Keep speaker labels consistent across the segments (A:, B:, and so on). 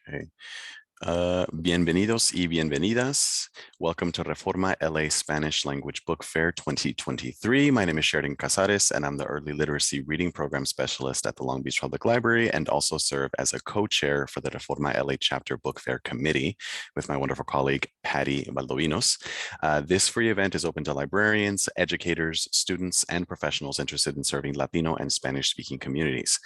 A: Okay. Bienvenidos y bienvenidas. Welcome to Reforma LA Spanish Language Book Fair 2023. My name is Sheridan Casares, and I'm the Early Literacy Reading Program Specialist at the Long Beach Public Library, and also serve as a co-chair for the Reforma LA Chapter Book Fair Committee with my wonderful colleague, Patty Valdovinos. This free event is open to librarians, educators, students, and professionals interested in serving Latino and Spanish-speaking communities.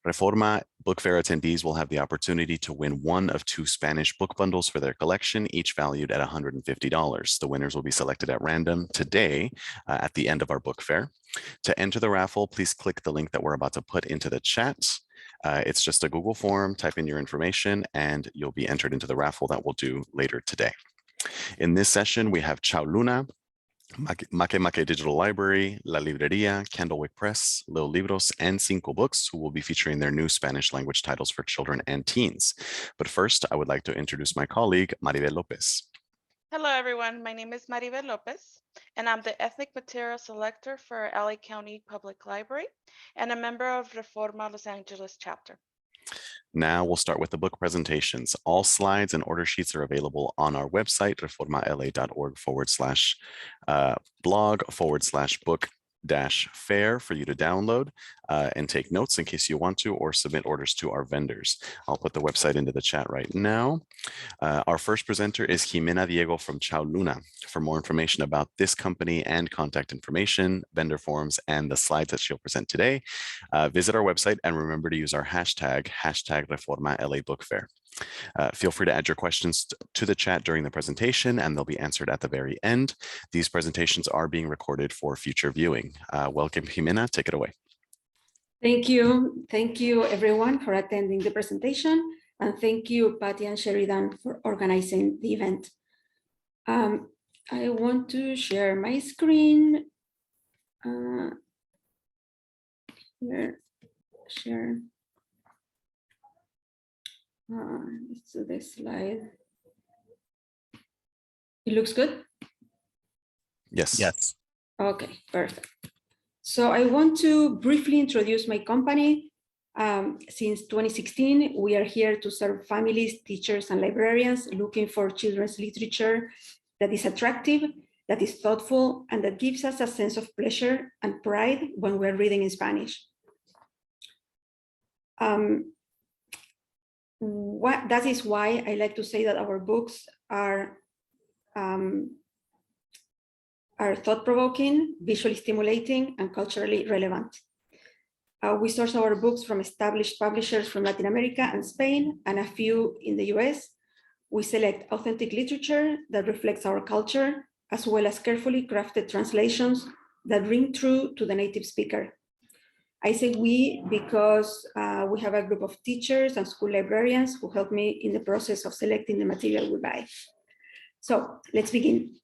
A: Reforma Book Fair attendees will have the opportunity to win one of 2 Spanish book bundles for their collection, each valued at $150. The winners will be selected at random today at the end of our book fair. To enter the raffle, please click the link that we're about to put into the chat. It's just a Google form, type in your information, and you'll be entered into the raffle that we'll do later today. In this session, we have Chau Luna, MakeMake Digital Library, Librería, Candlewick Press, Lil Libros, and Cinco Books, who will be featuring their new Spanish language titles for children and teens. But first, I would like to introduce my colleague, Maribel Lopez.
B: Hello, everyone. My name is Maribel Lopez, and I'm the Ethnic Material Selector for LA County Public Library and a member of Reforma Los Angeles chapter.
A: Now we'll start with the book presentations. All slides and order sheets are available on our website, reformala.org/blog/book-fair for you to download and take notes in case you want to, or submit orders to our vendors. I'll put the website into the chat right now. Our first presenter is Jimena Diego from Chau Luna. For more information about this company and contact information, vendor forms, and the slides that she'll present today, visit our website and remember to use our hashtag #ReformaLABookFair. Feel free to add your questions to the chat during the presentation, and they'll be answered at the very end. These presentations are being recorded for future viewing. Welcome, Jimena. Take it away.
C: Thank you. Thank you, everyone, for attending the presentation. And thank you, Patty and Sheridan, for organizing the event. I want to share my screen. Share. Let's do this slide. It looks good?
A: Yes.
D: Yes.
C: Okay, perfect. So I want to briefly introduce my company. Since 2016, we are here to serve families, teachers, and librarians looking for children's literature that is attractive, that is thoughtful, and that gives us a sense of pleasure and pride when we're reading in Spanish. That is why I like to say that our books are thought-provoking, visually stimulating, and culturally relevant. We source our books from established publishers from Latin America and Spain, and a few in the US. We select authentic literature that reflects our culture, as well as carefully crafted translations that ring true to the native speaker. I say we because we have a group of teachers and school librarians who help me in the process of selecting the material we buy. So let's begin.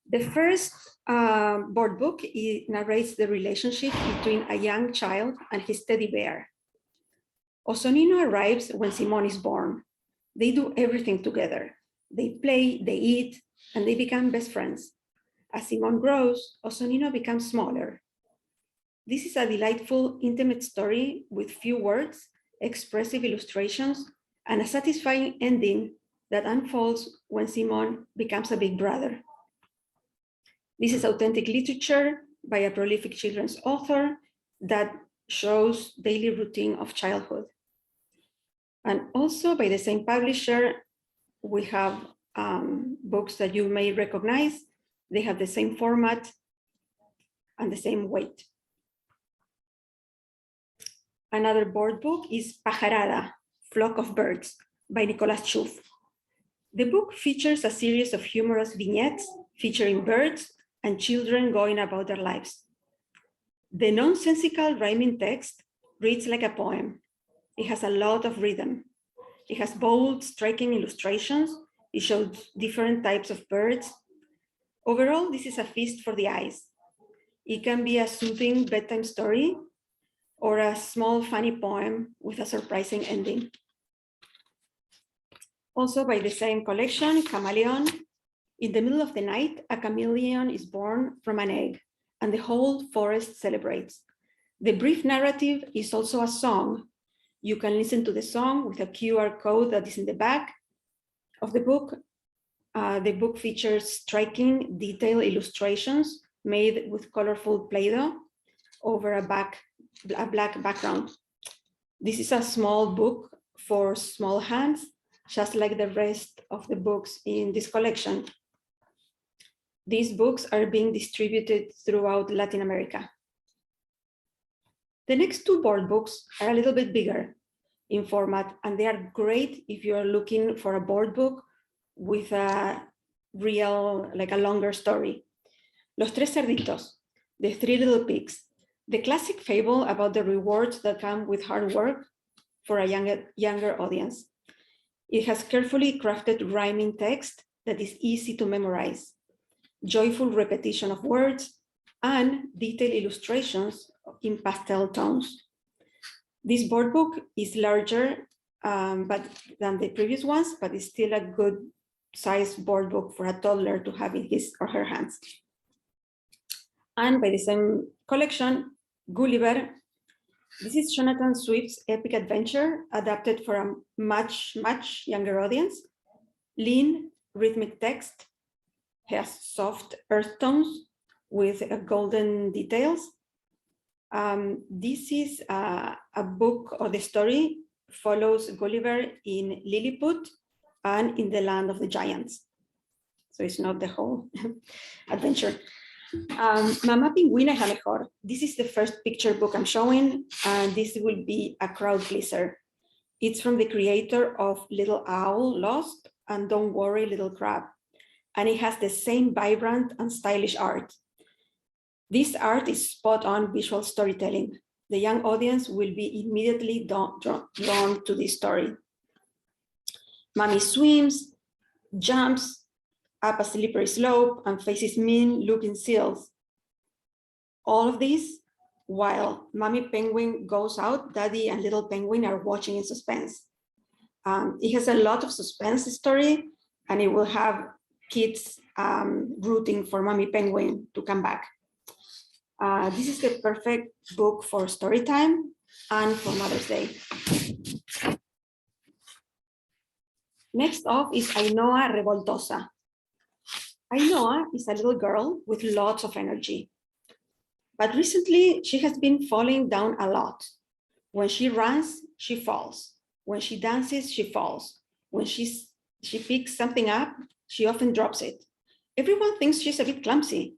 C: The first board book narrates the relationship between a young child and his teddy bear. Osonino arrives when Simon is born. They do everything together. They play, they eat, and they become best friends. As Simon grows, Osonino becomes smaller. This is a delightful, intimate story with few words, expressive illustrations, and a satisfying ending that unfolds when Simon becomes a big brother. This is authentic literature by a prolific children's author that shows daily routine of childhood. And also by the same publisher, we have books that you may recognize. They have the same format and the same weight. Another board book is Pajarada, Flock of Birds by Nicolas Chouf. The book features a series of humorous vignettes featuring birds and children going about their lives. The nonsensical rhyming text reads like a poem. It has a lot of rhythm. It has bold, striking illustrations. It shows different types of birds. Overall, this is a feast for the eyes. It can be a soothing bedtime story or a small, funny poem with a surprising ending. Also by the same collection, Chameleon. In the middle of the night, a chameleon is born from an egg, and the whole forest celebrates. The brief narrative is also a song. You can listen to the song with a QR code that is in the back of the book. The book features striking detailed illustrations made with colorful Play-Doh over a black background. This is a small book for small hands, just like the rest of the books in this collection. These books are being distributed throughout Latin America. The next two board books are a little bit bigger in format, and they are great if you're looking for a board book with a real, like a longer story. Los Tres Cerditos, The Three Little Pigs, the classic fable about the rewards that come with hard work for a younger audience. It has carefully crafted rhyming text that is easy to memorize, joyful repetition of words, and detailed illustrations in pastel tones. This board book is larger than the previous ones, but it's still a good size board book for a toddler to have in his or her hands. And by the same collection, Gulliver. This is Jonathan Swift's epic adventure adapted for a much younger audience. Lean, rhythmic text, has soft earth tones with golden details. This is a book, or the story follows Gulliver in Lilliput and in the land of the giants. So it's not the whole adventure. Mamá Pingüina es la mejor. This is the first picture book I'm showing, and this will be a crowd pleaser. It's from the creator of Little Owl Lost and Don't Worry Little Crab, and it has the same vibrant and stylish art. This art is spot on visual storytelling. The young audience will be immediately drawn to this story. Mommy swims, jumps up a slippery slope, and faces mean-looking seals. All of this while Mommy Penguin goes out, Daddy and Little Penguin are watching in suspense. It has a lot of suspense story, and it will have kids rooting for Mommy Penguin to come back. This is the perfect book for story time and for Mother's Day. Next up is Ainhoa Revoltosa. Ainhoa is a little girl with lots of energy. But recently, she has been falling down a lot. When she runs, she falls. When she dances, she falls. When she picks something up, she often drops it. Everyone thinks she's a bit clumsy.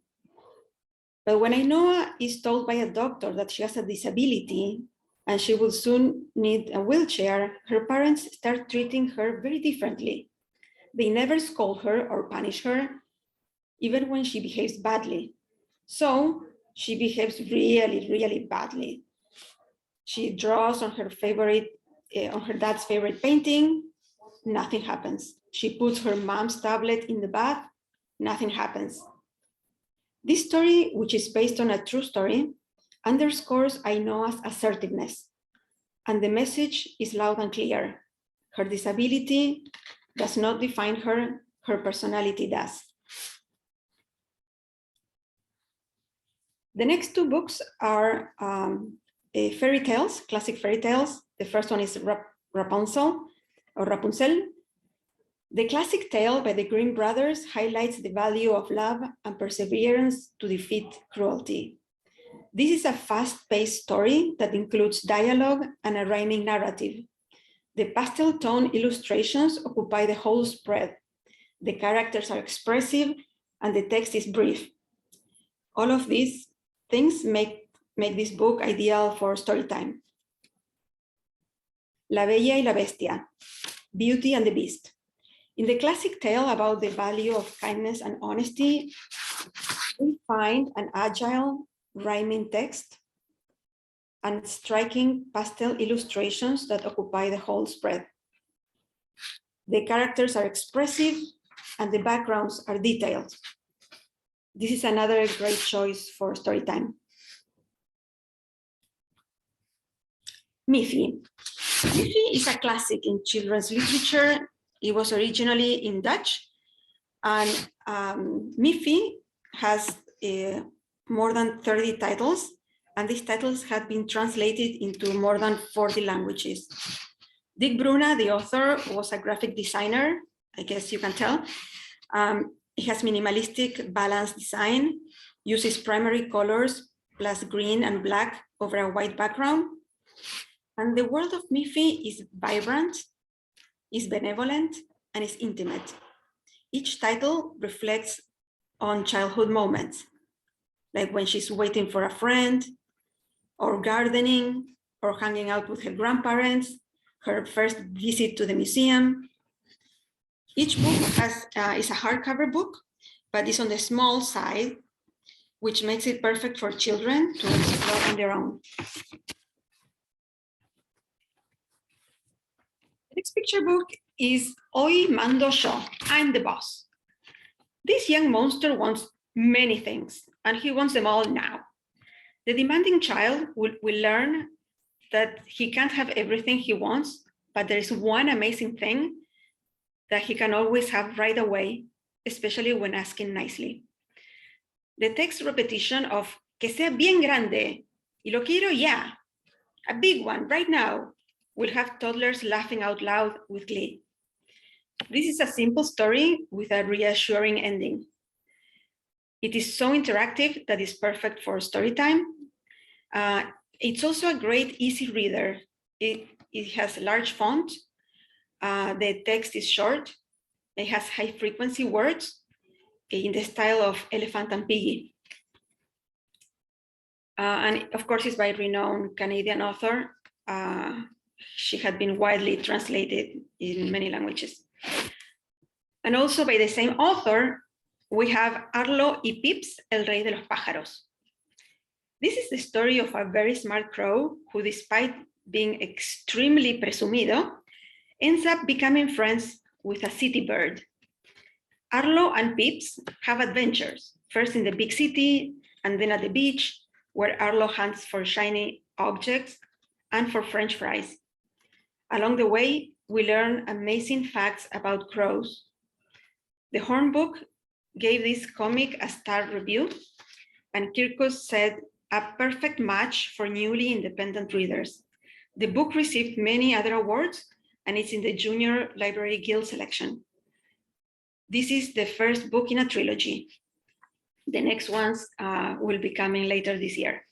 C: But when Ainhoa is told by a doctor that she has a disability and she will soon need a wheelchair, her parents start treating her very differently. They never scold her or punish her, even when she behaves badly. So she behaves really badly. She draws on her dad's favorite painting, nothing happens. She puts her mom's tablet in the bath, nothing happens. This story, which is based on a true story, underscores Ainhoa's assertiveness. And the message is loud and clear. Her disability does not define her, her personality does. The next two books are fairy tales, classic fairy tales. The first one is Rapunzel. The classic tale by the Grimm brothers highlights the value of love and perseverance to defeat cruelty. This is a fast-paced story that includes dialogue and a rhyming narrative. The pastel tone illustrations occupy the whole spread. The characters are expressive and the text is brief. All of these things make this book ideal for storytime. La Bella y la Bestia, Beauty and the Beast. In the classic tale about the value of kindness and honesty, we find an agile rhyming text and striking pastel illustrations that occupy the whole spread. The characters are expressive and the backgrounds are detailed. This is another great choice for storytime. Miffy. Miffy is a classic in children's literature. It was originally in Dutch, and Miffy has more than 30 titles and these titles have been translated into more than 40 languages. Dick Bruna, the author, was a graphic designer, I guess you can tell. It has minimalistic, balanced design, uses primary colors plus green and black over a white background. And the world of Miffy is vibrant, is benevolent, and is intimate. Each title reflects on childhood moments, like when she's waiting for a friend, or gardening, or hanging out with her grandparents, her first visit to the museum. Each book is a hardcover book, but is on the small side, which makes it perfect for children to explore on their own. The next picture book is Oi Mando Sho, I'm the Boss. This young monster wants many things, and he wants them all now. The demanding child will learn that he can't have everything he wants, but there is one amazing thing that he can always have right away, especially when asking nicely. The text repetition of que sea bien grande, y lo quiero ya, a big one right now, will have toddlers laughing out loud with glee. This is a simple story with a reassuring ending. It is so interactive that it's perfect for story time. It's also a great easy reader. It has large font. The text is short. It has high frequency words in the style of Elephant and Piggy. And of course, it's by a renowned Canadian author. She had been widely translated in many languages. And also by the same author, we have Arlo y Pips, el rey de los pájaros. This is the story of a very smart crow who, despite being extremely presumido, ends up becoming friends with a city bird. Arlo and Pips have adventures, first in the big city and then at the beach, where Arlo hunts for shiny objects and for French fries. Along the way, we learn amazing facts about crows. The Horn Book gave this comic a star review, and Kirkus said, a perfect match for newly independent readers. The book received many other awards, and it's in the Junior Library Guild selection. This is the first book in a trilogy. The next ones will be coming later this year.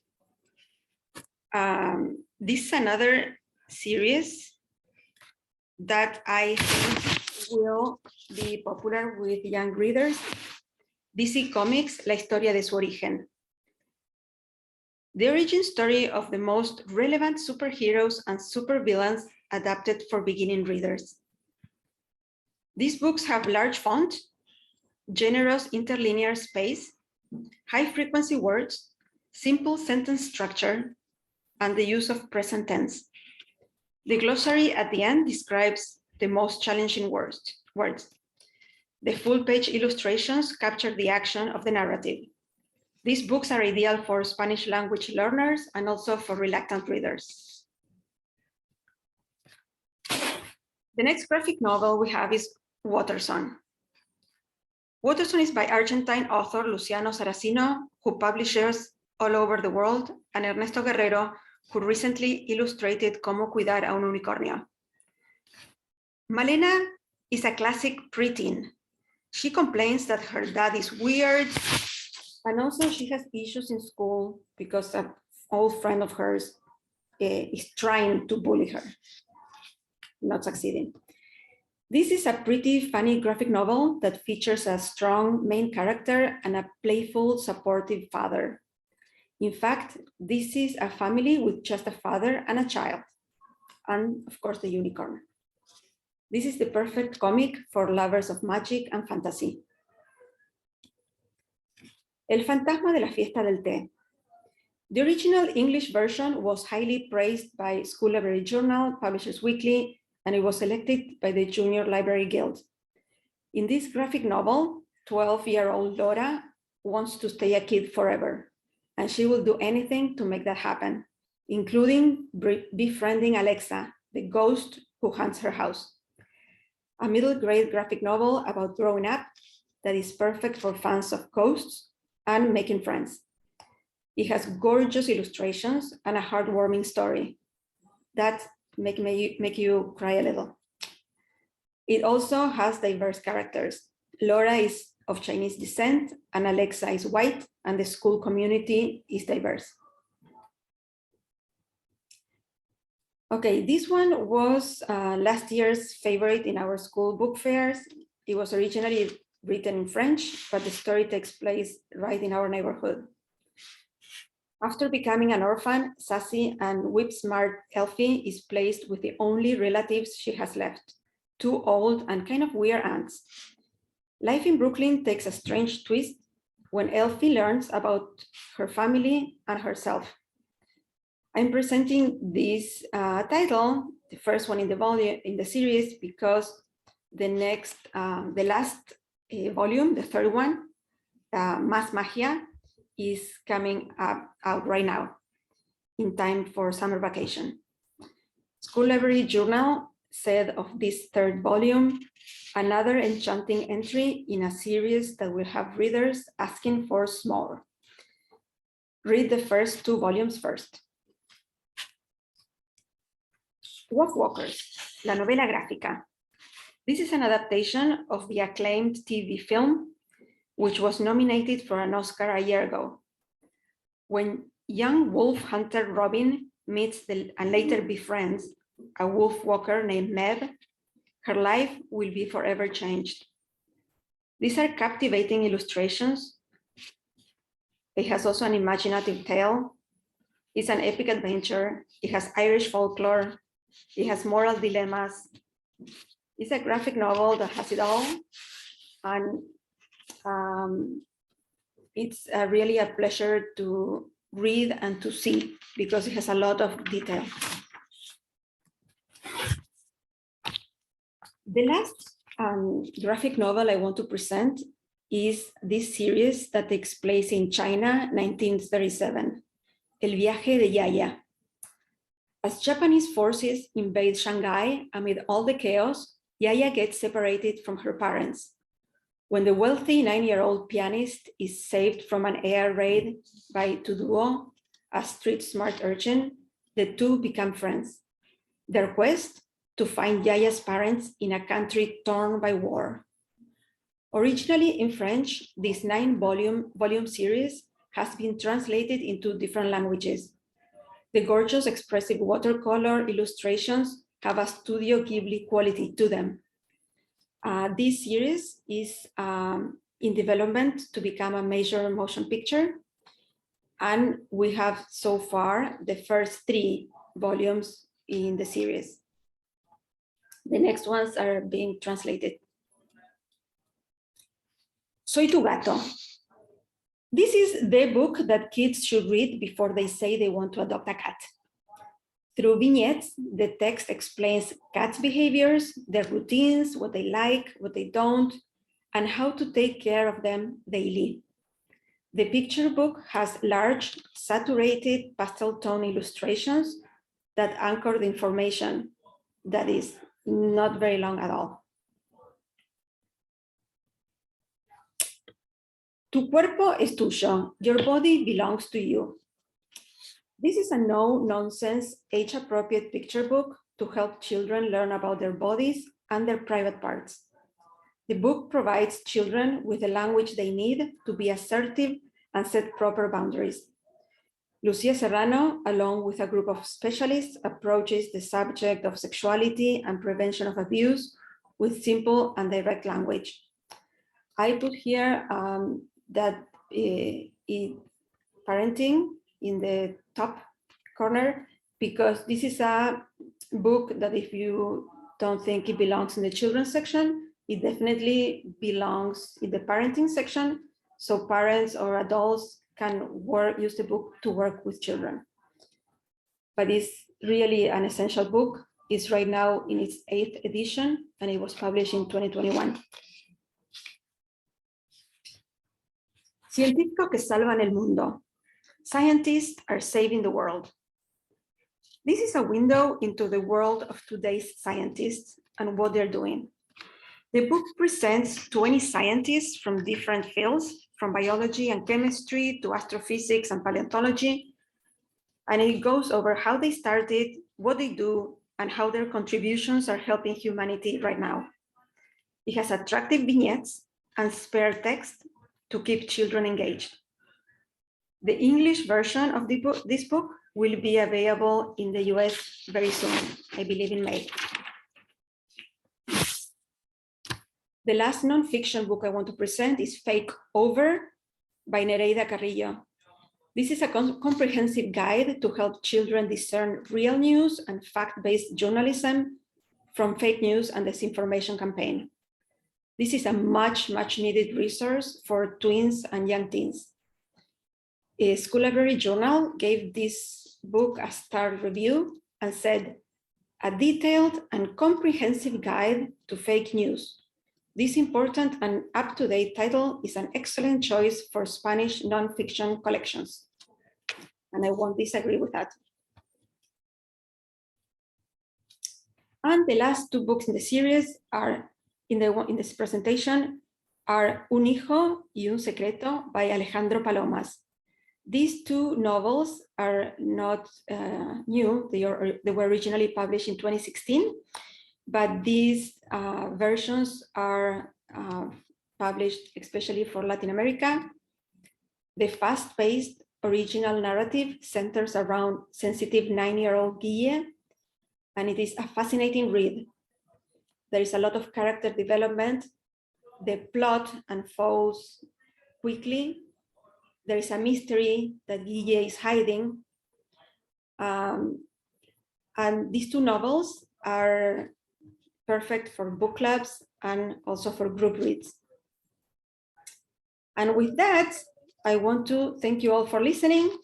C: This is another series that I think will be popular with young readers. DC Comics, La Historia de su Origen. The origin story of the most relevant superheroes and supervillains adapted for beginning readers. These books have large font, generous interlinear space, high frequency words, simple sentence structure, and the use of present tense. The glossary at the end describes the most challenging words. The full-page illustrations capture the action of the narrative. These books are ideal for Spanish language learners and also for reluctant readers. The next graphic novel we have is Waterson. Waterson is by Argentine author Luciano Saracino, who publishes all over the world, and Ernesto Guerrero, who recently illustrated Cómo cuidar a un unicornio. Malena is a classic preteen. She complains that her dad is weird, and also she has issues in school because an old friend of hers is trying to bully her, not succeeding. This is a pretty funny graphic novel that features a strong main character and a playful, supportive father. In fact, this is a family with just a father and a child, and of course the unicorn. This is the perfect comic for lovers of magic and fantasy. El fantasma de la fiesta del té. The original English version was highly praised by School Library Journal, Publishers Weekly, and it was selected by the Junior Library Guild. In this graphic novel, 12-year-old Laura wants to stay a kid forever, and she will do anything to make that happen, including befriending Alexa, the ghost who haunts her house. A middle grade graphic novel about growing up that is perfect for fans of ghosts and making friends. It has gorgeous illustrations and a heartwarming story that make you cry a little. It also has diverse characters. Laura is of Chinese descent and Alexa is white, and the school community is diverse. Okay, this one was last year's favorite in our school book fairs. It was originally written in French, but the story takes place right in our neighborhood. After becoming an orphan, sassy and whip-smart Elfie is placed with the only relatives she has left, two old and kind of weird aunts. Life in Brooklyn takes a strange twist when Elfie learns about her family and herself. I'm presenting this title, the first one in the volume in the series, because the last volume, the third one, Más Magia, is coming out right now in time for summer vacation. School Library Journal said of this third volume, another enchanting entry in a series that will have readers asking for more. Read the first two volumes first. Wolf Walkers, la novela gráfica. This is an adaptation of the acclaimed TV film, which was nominated for an Oscar a year ago. When young wolf hunter Robin meets and later befriends a wolf walker named Meb, her life will be forever changed. These are captivating illustrations. It has also an imaginative tale. It's an epic adventure. It has Irish folklore. It has moral dilemmas. It's a graphic novel that has it all. And it's really a pleasure to read and to see because it has a lot of detail. The last graphic novel I want to present is this series that takes place in China, 1937, El viaje de Yaya. As Japanese forces invade Shanghai amid all the chaos, Yaya gets separated from her parents. When the wealthy 9-year-old pianist is saved from an air raid by Tuduo, a street-smart urchin, the two become friends. Their quest? To find Yaya's parents in a country torn by war. Originally in French, this 9-volume series has been translated into different languages. The gorgeous expressive watercolor illustrations have a Studio Ghibli quality to them. This series is in development to become a major motion picture. And we have so far the first 3 volumes in the series. The next ones are being translated. Soy tu gato. This is the book that kids should read before they say they want to adopt a cat. Through vignettes, the text explains cats' behaviors, their routines, what they like, what they don't, and how to take care of them daily. The picture book has large, saturated pastel tone illustrations that anchor the information that is not very long at all. Tu cuerpo es tuyo. Your body belongs to you. This is a no-nonsense, age-appropriate picture book to help children learn about their bodies and their private parts. The book provides children with the language they need to be assertive and set proper boundaries. Lucia Serrano, along with a group of specialists, approaches the subject of sexuality and prevention of abuse with simple and direct language. I put here that parenting in the top corner, because this is a book that if you don't think it belongs in the children's section, it definitely belongs in the parenting section. So parents or adults can use the book to work with children. But it's really an essential book. It's right now in its 8th edition, and it was published in 2021. Científicos que salvan el mundo. Scientists are saving the world. This is a window into the world of today's scientists and what they're doing. The book presents 20 scientists from different fields from biology and chemistry to astrophysics and paleontology. And it goes over how they started, what they do, and how their contributions are helping humanity right now. It has attractive vignettes and spare text to keep children engaged. The English version of this book will be available in the US very soon, I believe in May. The last nonfiction book I want to present is Fake Over by Nereida Carrillo. This is a comprehensive guide to help children discern real news and fact-based journalism from fake news and disinformation campaign. This is a much needed resource for tweens and young teens. A School Library Journal gave this book a star review and said, "A detailed and comprehensive guide to fake news. This important and up-to-date title is an excellent choice for Spanish nonfiction collections." And I won't disagree with that. And the last two books in the series are in this presentation are Un Hijo y un Secreto by Alejandro Palomas. These two novels are not new. They were originally published in 2016, but these versions are published especially for Latin America. The fast-paced original narrative centers around sensitive 9-year-old Guille, and it is a fascinating read. There is a lot of character development. The plot unfolds quickly. There is a mystery that Guille is hiding. And these two novels are perfect for book clubs and also for group reads. And with that, I want to thank you all for listening.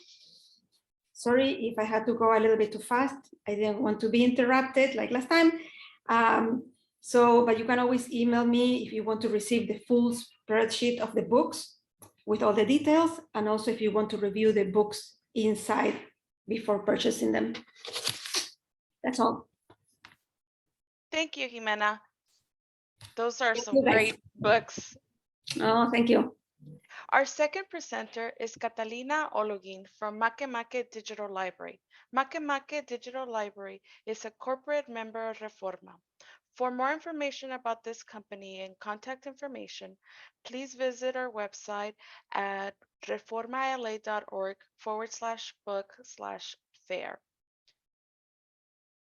C: Sorry if I had to go a little bit too fast. I didn't want to be interrupted like last time. But you can always email me if you want to receive the full spreadsheet of the books with all the details, and also if you want to review the books inside before purchasing them. That's all.
B: Thank you, Jimena. Those are some great books.
C: Oh, thank you.
B: Our second presenter is Catalina Ologin from MakeMake Digital Library. MakeMake Digital Library is a corporate member of REFORMA. For more information about this company and contact information, please visit our website at reformala.org/book/fair.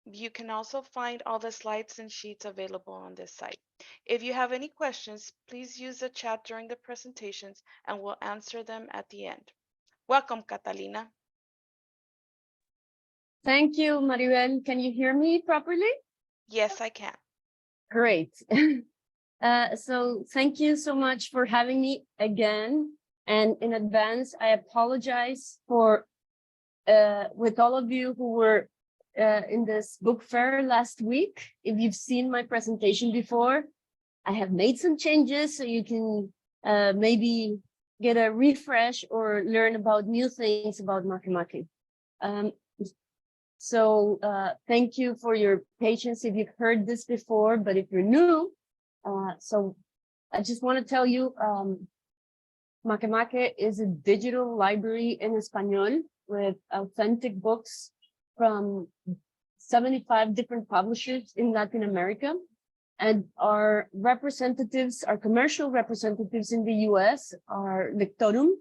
B: You can also find all the slides and sheets available on this site. If you have any questions, please use the chat during the presentations and we'll answer them at the end. Welcome, Catalina.
D: Thank you, Maribel. Can you hear me properly?
B: Yes, I can.
D: Great. So thank you so much for having me again. And in advance, I apologize for with all of you who were in this book fair last week. If you've seen my presentation before, I have made some changes so you can maybe get a refresh or learn about new things about MakeMake. So thank you for your patience if you've heard this before, but if you're new, so I just want to tell you, MakeMake is a digital library in Espanol with authentic books from 75 different publishers in Latin America. And our representatives, our commercial representatives in the US are Lectorum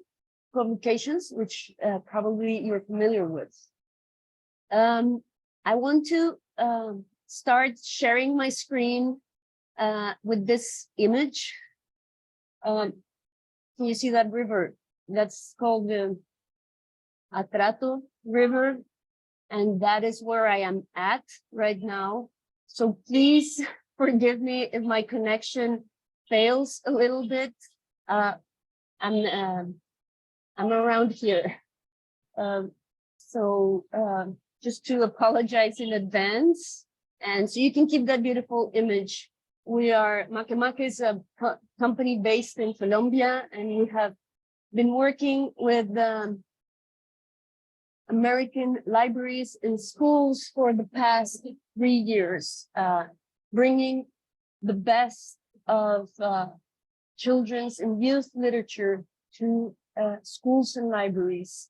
D: Publications, which probably you're familiar with. I want to start sharing my screen with this image. Can you see that river? That's called the Atrato River. And that is where I am at right now. So please forgive me if my connection fails a little bit. I'm around here. Just to apologize in advance. And so you can keep that beautiful image. MakeMake is a company based in Colombia, and we have been working with American libraries and schools for the past 3 years, bringing the best of children's and youth literature to schools and libraries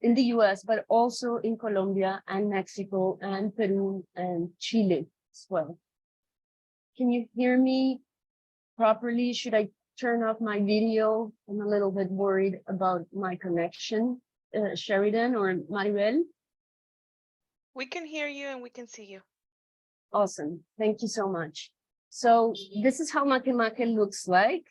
D: in the US, but also in Colombia and Mexico and Peru and Chile as well. Can you hear me properly? Should I turn off my video? I'm a little bit worried about my connection. Sheridan or Maribel?
B: We can hear you and we can see you.
D: Awesome. Thank you so much. So this is how MakeMake looks like.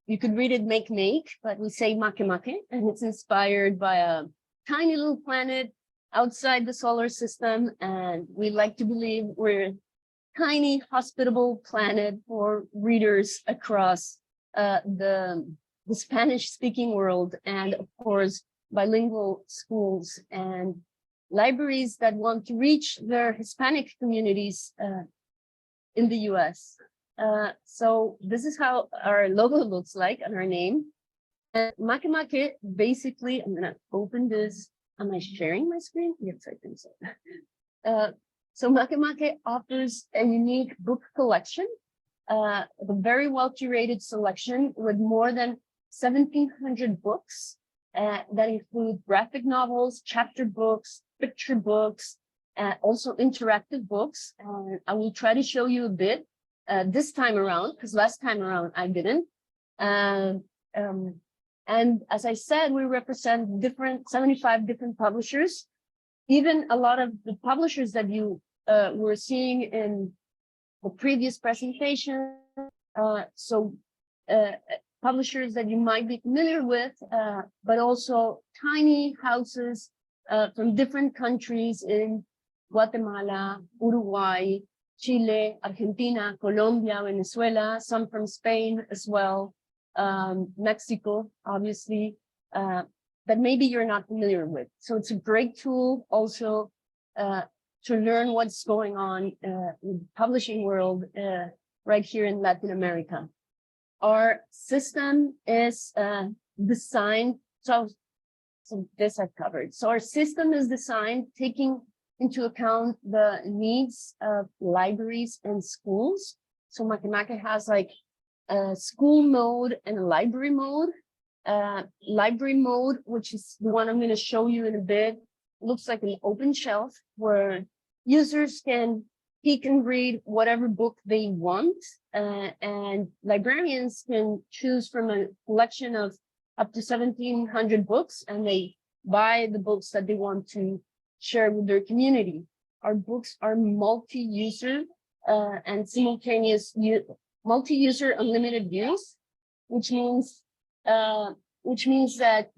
D: You could read it MakeMake, but we say MakeMake, and it's inspired by a tiny little planet outside the solar system. And we like to believe we're a tiny, hospitable planet for readers across the Spanish-speaking world, and of course, bilingual schools and libraries that want to reach their Hispanic communities in the US. So this is how our logo looks like and our name. MakeMake, basically, I'm gonna open this. Am I sharing my screen? Yes, I think so. So MakeMake offers a unique book collection, a very well curated selection with more than 1,700 books that include graphic novels, chapter books, picture books, also interactive books. I will try to show you a bit this time around, because last time around I didn't. And as I said, we represent 75 different publishers, even a lot of the publishers that you were seeing in the previous presentation. Publishers that you might be familiar with, but also tiny houses from different countries in Guatemala, Uruguay, Chile, Argentina, Colombia, Venezuela, some from Spain as well, Mexico, obviously, that maybe you're not familiar with. So it's a great tool also to learn what's going on in the publishing world right here in Latin America. Our system is designed, so this I've covered. So our system is designed taking into account the needs of libraries and schools. So MakeMake has like a school mode and a library mode. Library mode, which is the one I'm going to show you in a bit, looks like an open shelf where users can peek and read whatever book they want, and librarians can choose from a collection of up to 1,700 books, and they buy the books that they want to share with their community. Our books are multi-user and simultaneous multi-user unlimited use, which means that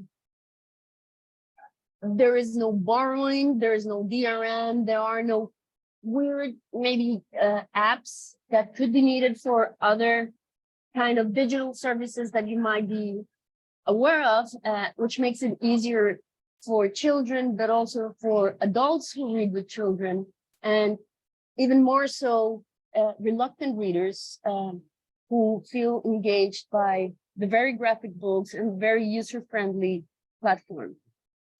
D: there is no borrowing, there is no DRM, there are no weird maybe apps that could be needed for other kind of digital services that you might be aware of, which makes it easier for children, but also for adults who read with children, and even more so reluctant readers who feel engaged by the very graphic books and very user-friendly platform.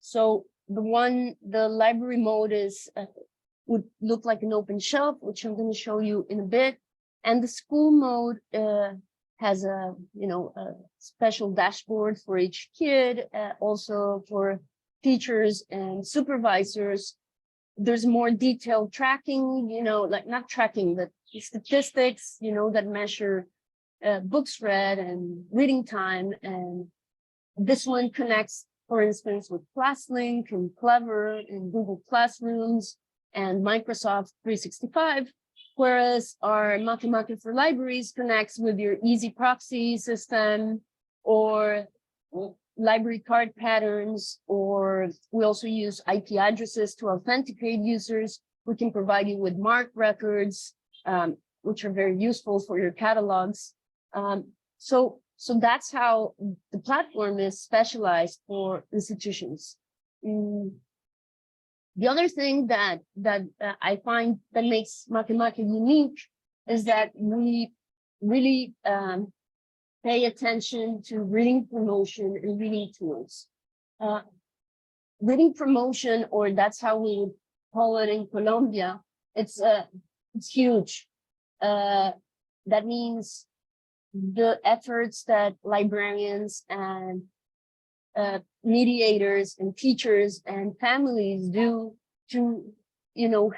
D: So the library mode is would look like an open shelf, which I'm going to show you in a bit. And the school mode has a special dashboard for each kid, also for teachers and supervisors. There's more detailed tracking, like not tracking, but statistics, that measure books read and reading time. And this one connects, for instance, with ClassLink and Clever and Google Classrooms and Microsoft 365, whereas our MakeMake for Libraries connects with your Easy Proxy system or library card patterns, or we also use IP addresses to authenticate users. We can provide you with MARC records, which are very useful for your catalogs. So that's how the platform is specialized for institutions. The other thing that I find that makes MakeMake unique is that we really pay attention to reading promotion and reading tools. Reading promotion, or that's how we would call it in Colombia, it's huge. That means the efforts that librarians and mediators and teachers and families do to,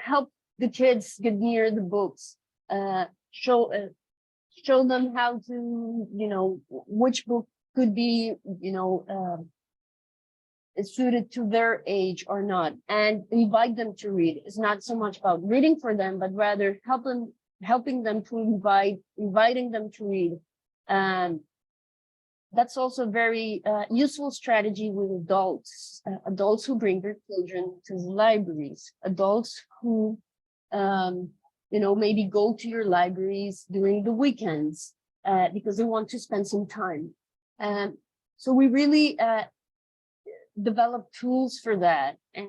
D: help the kids get near the books, show them how to, which book could be, suited to their age or not, and invite them to read. It's not so much about reading for them, but rather helping them to inviting them to read. That's also a very useful strategy with adults, adults who bring their children to the libraries, adults who, maybe go to your libraries during the weekends because they want to spend some time. So we really develop tools for that, and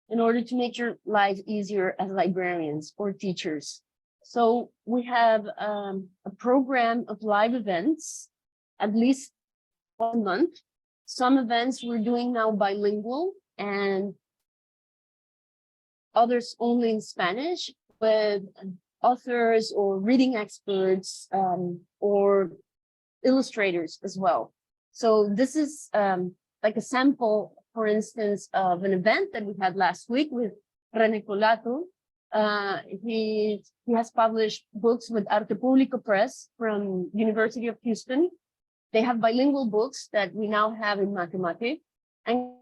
D: in order to make your life easier as librarians or teachers. So we have a program of live events, at least 1 month. Some events we're doing now bilingual and others only in Spanish, with authors or reading experts or illustrators as well. So this is like a sample, for instance, of an event that we had last week with Rene Colato. He has published books with Arte Público Press from University of Houston. They have bilingual books that we now have in MakeMake. And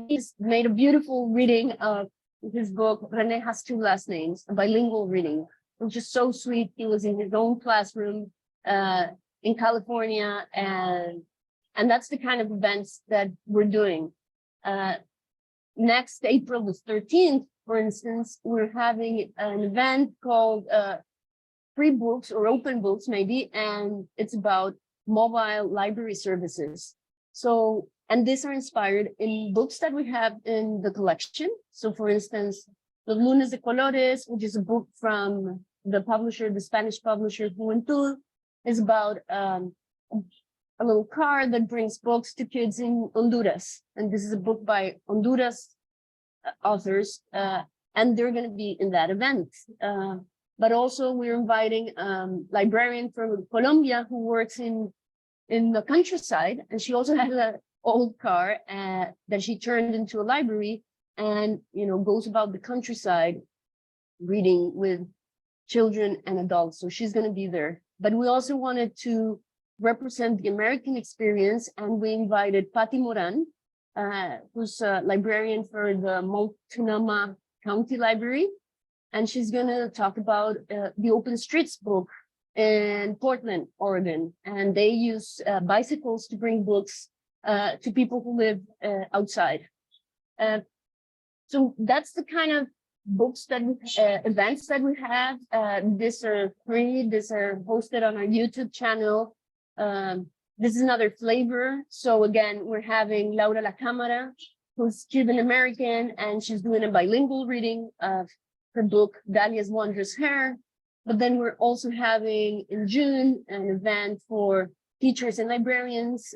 D: he's made a beautiful reading of his book. Rene has 2 last names, a bilingual reading, which is so sweet. He was in his own classroom in California, and that's the kind of events that we're doing. Next April the 13th, for instance, we're having an event called Free Books or Open Books maybe, and it's about mobile library services. So, and these are inspired in books that we have in the collection. So for instance, Los Lunes de Colores, which is a book from the publisher, the Spanish publisher Juventud, is about a little car that brings books to kids in Honduras. And this is a book by Honduras authors, and they're going to be in that event. But also we're inviting librarian from Colombia who works in the countryside, and she also has an old car that she turned into a library, and goes about the countryside reading with children and adults. So she's going to be there. But we also wanted to represent the American experience, and we invited Patty Moran, who's a librarian for the Multnomah County Library. And she's going to talk about the Open Streets book in Portland, Oregon. And they use bicycles to bring books to people who live outside. So that's the kind of books that events that we have. These are free. These are hosted on our YouTube channel. This is another flavor. So again, we're having Laura La Cámara, who's Cuban American, and she's doing a bilingual reading of her book, Dalia's Wondrous Hair. But then we're also having in June an event for teachers and librarians,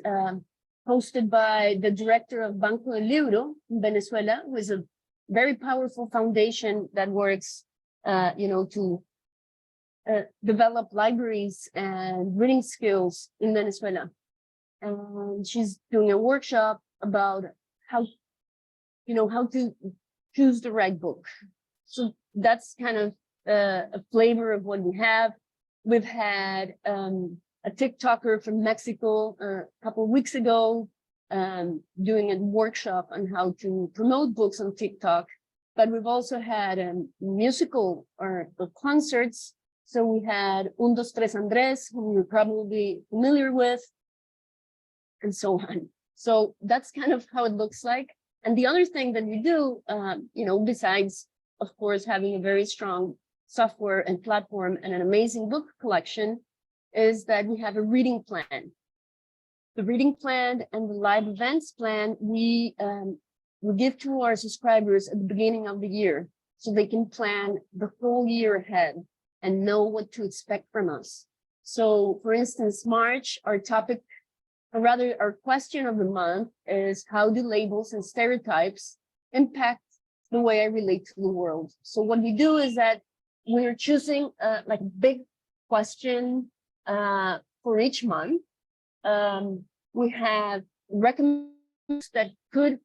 D: hosted by the director of Banco del Libro in Venezuela, who is a very powerful foundation that works, to develop libraries and reading skills in Venezuela. And she's doing a workshop about how to choose the right book. So that's kind of a flavor of what we have. We've had a TikToker from Mexico a couple of weeks ago doing a workshop on how to promote books on TikTok. But we've also had musical or concerts. So we had Un, Dos, Tres Andrés, who you're probably familiar with, and so on. So that's kind of how it looks like. And the other thing that we do, besides, of course, having a very strong software and platform and an amazing book collection, is that we have a reading plan. The reading plan and the live events plan, we give to our subscribers at the beginning of the year, so they can plan the whole year ahead and know what to expect from us. So for instance, March, our topic, or rather our question of the month, is how do labels and stereotypes impact the way I relate to the world? So what we do is that we're choosing like a big question for each month. We have recommendations that could,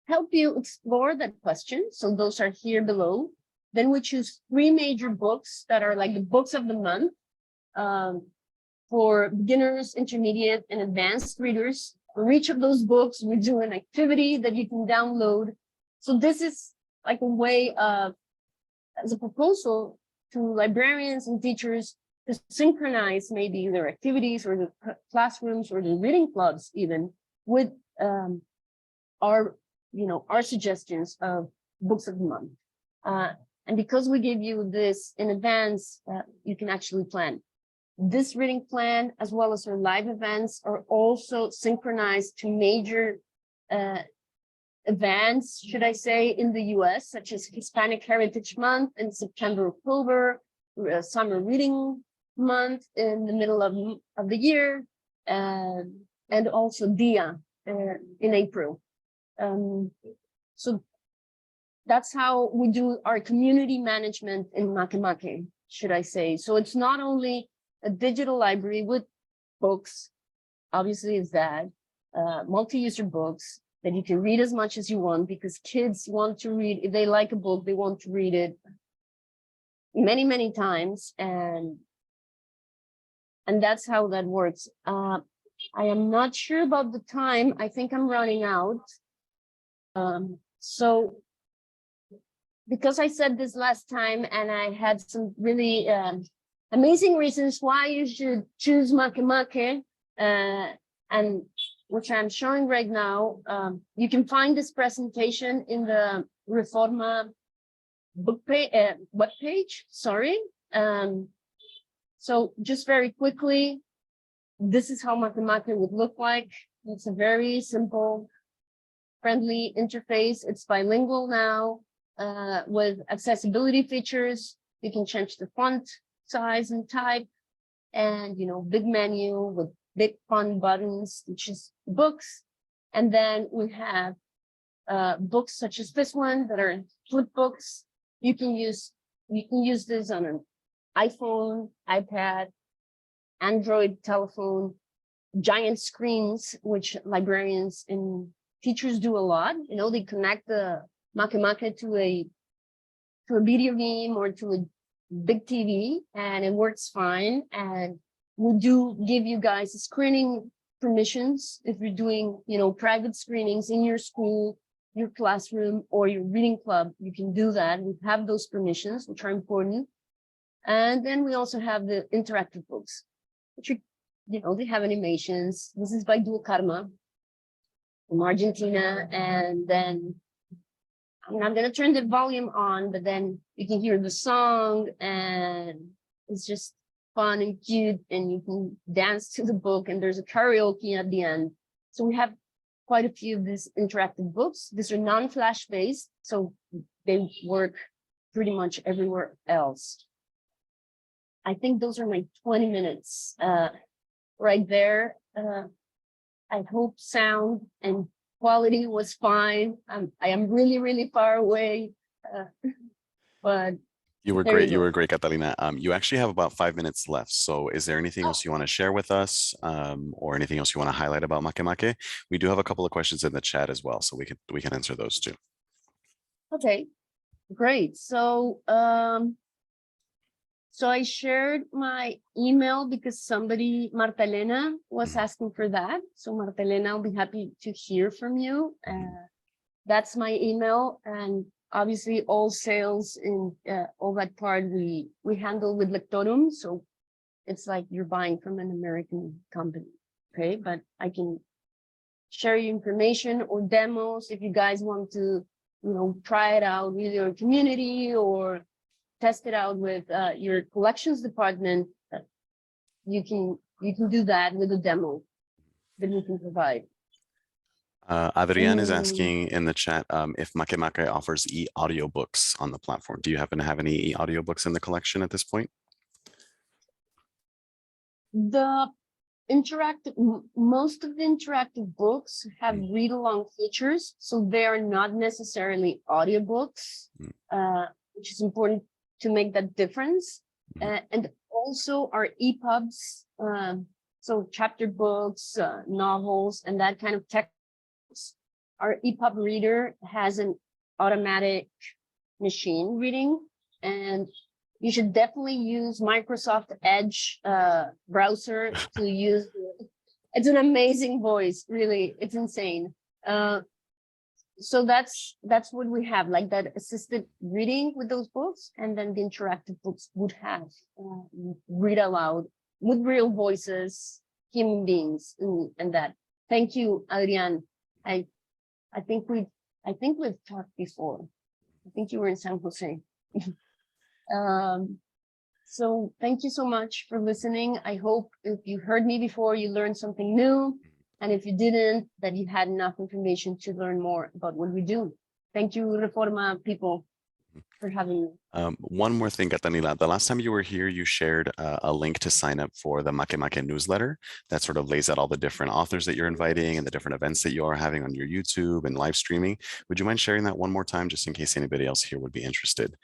D: help you explore that question. So those are here below. Then we choose 3 major books that are like the books of the month for beginners, intermediate, and advanced readers. For each of those books, we do an activity that you can download. So this is like a way of, as a proposal to librarians and teachers to synchronize maybe their activities or the classrooms or the reading clubs even with our suggestions of books of the month. And because we give you this in advance, you can actually plan. This reading plan, as well as our live events, are also synchronized to major events, should I say, in the US, such as Hispanic Heritage Month in September, October, Summer Reading Month in the middle of the year, and also DIA in April. So that's how we do our community management in MakeMake, should I say. So it's not only a digital library with books, obviously it's that, multi-user books that you can read as much as you want, because kids want to read. If they like a book, they want to read it many, many times. And that's how that works. I am not sure about the time. I think I'm running out. So because I said this last time and I had some really amazing reasons why you should choose MakeMake, and which I'm showing right now. You can find this presentation in the REFORMA book webpage, sorry. So just very quickly, this is how MakeMake would look like. It's a very simple, friendly interface. It's bilingual now, with accessibility features. You can change the font size and type, and big menu with big fun buttons, which is books. And then we have books such as this one that are flip books. You can use this on an iPhone, iPad, Android telephone, giant screens, which librarians and teachers do a lot. They connect the MakeMake to a video game or to a big TV, and it works fine. And we do give you guys screening permissions if you're doing, private screenings in your school, your classroom, or your reading club. You can do that. We have those permissions, which are important. And then we also have the interactive books, which are, they have animations. This is by Dual Karma from Argentina. And then I'm going to turn the volume on, but then you can hear the song, and it's just fun and cute, and you can dance to the book, and there's a karaoke at the end. So we have quite a few of these interactive books. These are non-flash based, so they work pretty much everywhere else. I think those are my 20 minutes right there. I hope sound and quality was fine. I am really, really far away, but
A: you were great. You were great, Catalina. You actually have about 5 minutes left. So is there anything else you want to share with us, or anything else you want to highlight about MakeMake? We do have a couple of questions in the chat as well, so we can answer those too.
D: Okay, great. So so I shared my email because somebody, Marta Elena, was asking for that. So Marta Elena, I'll be happy to hear from you. That's my email, and obviously all sales in all that part we handle with Lectorum. So it's like you're buying from an American company, okay? But I can share you information or demos if you guys want to, try it out with your community or test it out with your collections department. You can do that with a demo that we can provide.
A: Adrian is asking in the chat if MakeMake offers e-audiobooks on the platform. Do you happen to have any e-audiobooks in the collection at this point?
D: The most of the interactive books have read-along features, so they are not necessarily audiobooks, which is important to make that difference. And also our EPUBs, so chapter books, novels, and that kind of text. Our EPUB reader has an automatic machine reading, and you should definitely use Microsoft Edge browser to use it. It's an amazing voice, really. It's insane. So that's what we have, like that assisted reading with those books, and then the interactive books would have read aloud with real voices, human beings, and that. Thank you, Adrian. I think we've talked before. I think you were in San Jose. So thank you so much for listening. I hope if you heard me before, you learned something new. And if you didn't, that you had enough information to learn more about what we do. Thank you, Reforma people, for having me.
A: One more thing, Catalina. The last time you were here, you shared a link to sign up for the MakeMake newsletter that sort of lays out all the different authors that you're inviting and the different events that you are having on your YouTube and live streaming. Would you mind sharing that one more time, just in case anybody else here would be interested?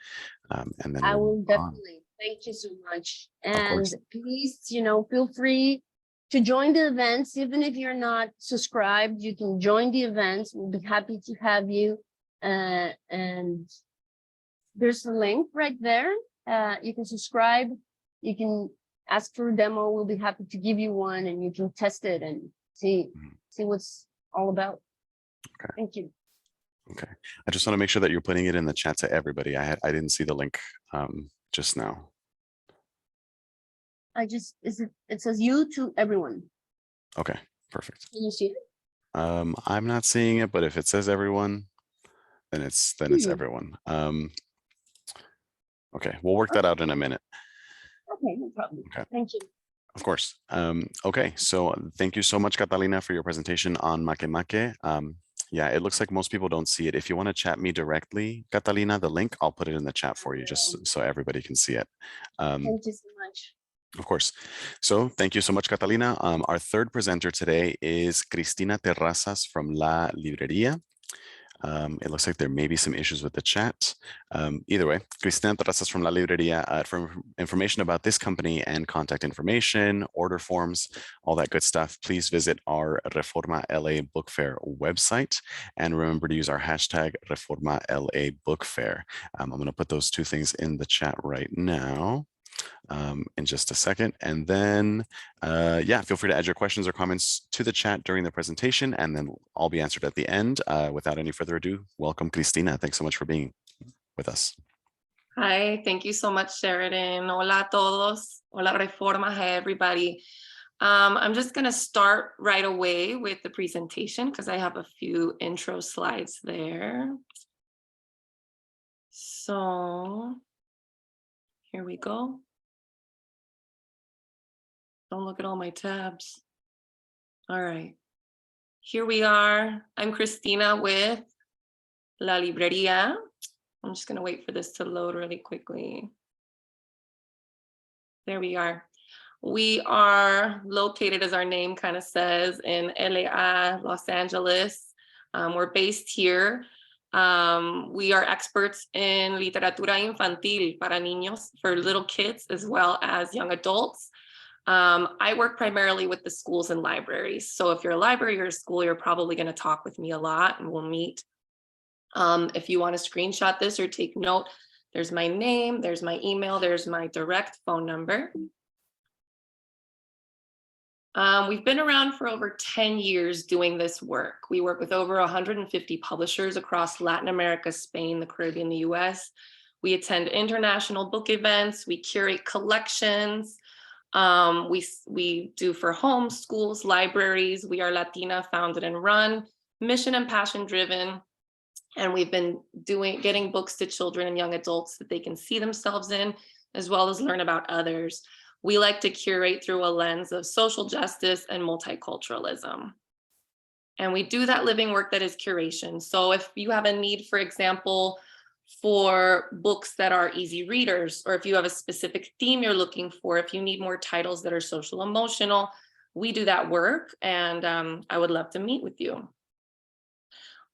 A: And then
D: I will definitely. Thank you so much. And please, feel free to join the events. Even if you're not subscribed, you can join the events. We'll be happy to have you. And there's a link right there. You can subscribe. You can ask for a demo. We'll be happy to give you one, and you can test it and see what's all about.
A: Okay.
D: Thank you.
A: Okay. I just want to make sure that you're putting it in the chat to everybody. I didn't see the link just now.
D: It says you to everyone.
A: Okay, perfect.
D: Can you see it?
A: I'm not seeing it, but if it says everyone, then it's everyone. Okay, we'll work that out in a minute.
D: Okay, no problem.
A: Okay.
D: Thank you.
A: Of course. Okay, so thank you so much, Catalina, for your presentation on MakeMake. Yeah, it looks like most people don't see it. If you want to chat me directly, Catalina, the link, I'll put it in the chat for you, just so everybody can see it.
D: Thank you so much.
A: Of course. So thank you so much, Catalina. Our third presenter today is Cristina Terrazas from La Librería. It looks like there may be some issues with the chat. Either way, Cristina Terrazas from La Librería. For information about this company and contact information, order forms, all that good stuff, please visit our Reforma LA Book Fair website. And remember to use our hashtag Reforma LA Book Fair. I'm going to put those two things in the chat right now. In just a second, and then yeah, feel free to add your questions or comments to the chat during the presentation, and then I'll be answered at the end. Without any further ado, welcome, Cristina. Thanks so much for being with us.
E: Hi, thank you so much, Sheridan. Hola a todos. Hola Reforma. Hi, everybody. I'm just going to start right away with the presentation because I have a few intro slides there. So here we go. Don't look at all my tabs. All right. Here we are. I'm Cristina with La Librería. I'm just going to wait for this to load really quickly. There we are. We are located, as our name kind of says, in LA, Los Angeles. We're based here. We are experts in literatura infantil para niños, for little kids as well as young adults. I work primarily with the schools and libraries. So if you're a library or a school, you're probably going to talk with me a lot, and we'll meet. If you want to screenshot this or take note, there's my name, there's my email, there's my direct phone number. We've been around for over 10 years doing this work. We work with over 150 publishers across Latin America, Spain, the Caribbean, the US. We attend international book events, we curate collections. We do for homes, schools, libraries. We are Latina founded and run, mission and passion driven. And we've been getting books to children and young adults that they can see themselves in, as well as learn about others. We like to curate through a lens of social justice and multiculturalism. And we do that living work that is curation. So if you have a need, for example, for books that are easy readers, or if you have a specific theme you're looking for, if you need more titles that are social emotional, we do that work, and I would love to meet with you.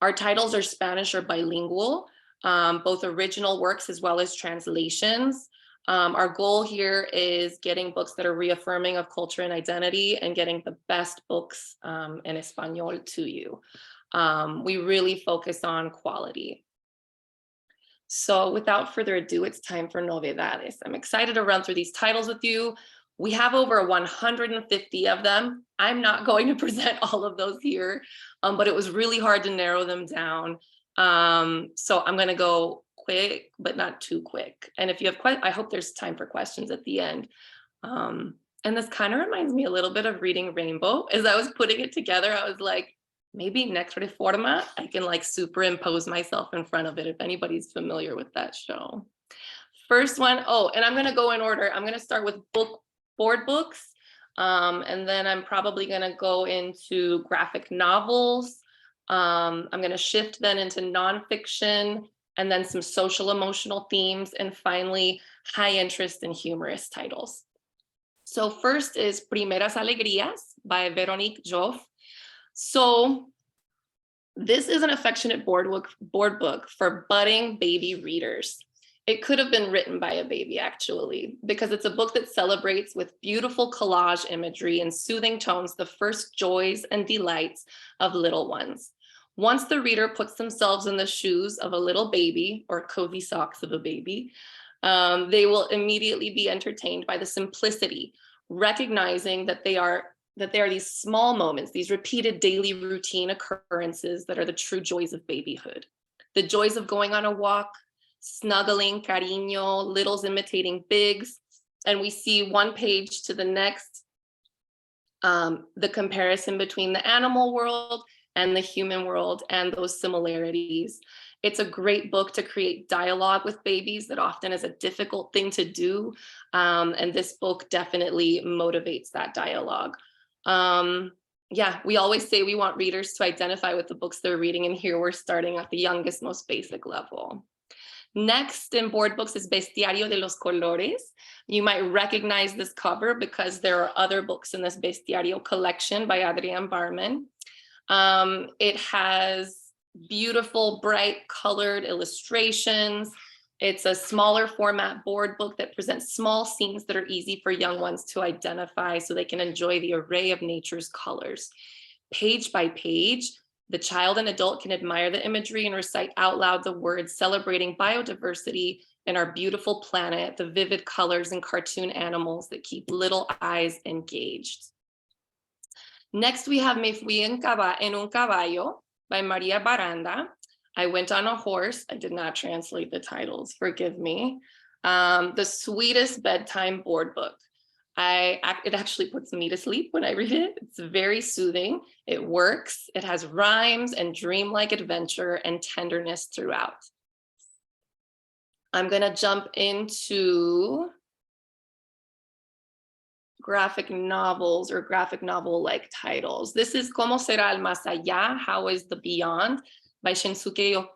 E: Our titles are Spanish or bilingual, both original works as well as translations. Our goal here is getting books that are reaffirming of culture and identity and getting the best books in Espanol to you. We really focus on quality. So without further ado, it's time for novedades. I'm excited to run through these titles with you. We have over 150 of them. I'm not going to present all of those here, but it was really hard to narrow them down. So I'm going to go quick, but not too quick. And if you have questions, I hope there's time for questions at the end. And this kind of reminds me a little bit of reading Rainbow. As I was putting it together, I was like, maybe next Reforma, I can like superimpose myself in front of it if anybody's familiar with that show. First one, oh, and I'm going to go in order. I'm going to start with board books, and then I'm probably going to go into graphic novels. I'm going to shift then into nonfiction, and then some social emotional themes, and finally high interest and humorous titles. So first is Primeras Alegrías by Veronique Joff. So this is an affectionate board book for budding baby readers. It could have been written by a baby, actually, because it's a book that celebrates with beautiful collage imagery and soothing tones the first joys and delights of little ones. Once the reader puts themselves in the shoes of a little baby or cozy socks of a baby, they will immediately be entertained by the simplicity, recognizing that they are these small moments, these repeated daily routine occurrences that are the true joys of babyhood. The joys of going on a walk, snuggling, cariño, littles imitating bigs. And we see one page to the next, the comparison between the animal world and the human world and those similarities. It's a great book to create dialogue with babies that often is a difficult thing to do. And this book definitely motivates that dialogue. Yeah, we always say we want readers to identify with the books they're reading, and here we're starting at the youngest, most basic level. Next in board books is Bestiario de los Colores. You might recognize this cover because there are other books in this Bestiario collection by Adrian Barman. It has beautiful, bright colored illustrations. It's a smaller format board book that presents small scenes that are easy for young ones to identify so they can enjoy the array of nature's colors. Page by page, the child and adult can admire the imagery and recite out loud the words celebrating biodiversity and our beautiful planet, the vivid colors and cartoon animals that keep little eyes engaged. Next, we have Me Fui en un Caballo by Maria Baranda. I Went on a Horse. I did not translate the titles, forgive me. The sweetest bedtime board book. It actually puts me to sleep when I read it. It's very soothing. It works. It has rhymes and dreamlike adventure and tenderness throughout. I'm going to jump into graphic novels or graphic novel-like titles. This is Cómo será el más allá? How is the beyond? By Shinsuke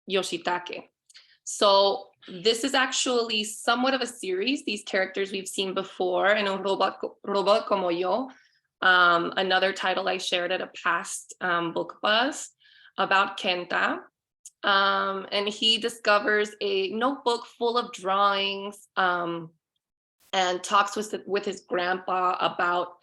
E: Yoshitake. So this is actually somewhat of a series. These characters we've seen before in Un Robot Como Yo, another title I shared at a past book buzz about Kenta. And he discovers a notebook full of drawings and talks with his grandpa about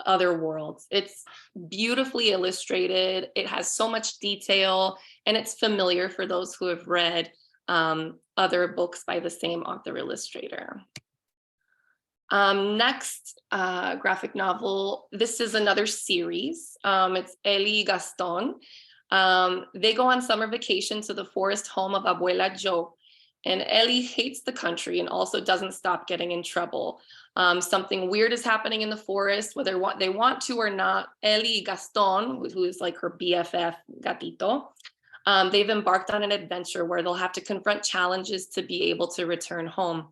E: other worlds. It's beautifully illustrated. It has so much detail, and it's familiar for those who have read other books by the same author illustrator. Next graphic novel, this is another series. It's Ellie Gaston. They go on summer vacation to the forest home of Abuela Jo, and Ellie hates the country and also doesn't stop getting in trouble. Something weird is happening in the forest, whether they want to or not. Ellie Gaston, who is like her BFF, Gatito, they've embarked on an adventure where they'll have to confront challenges to be able to return home.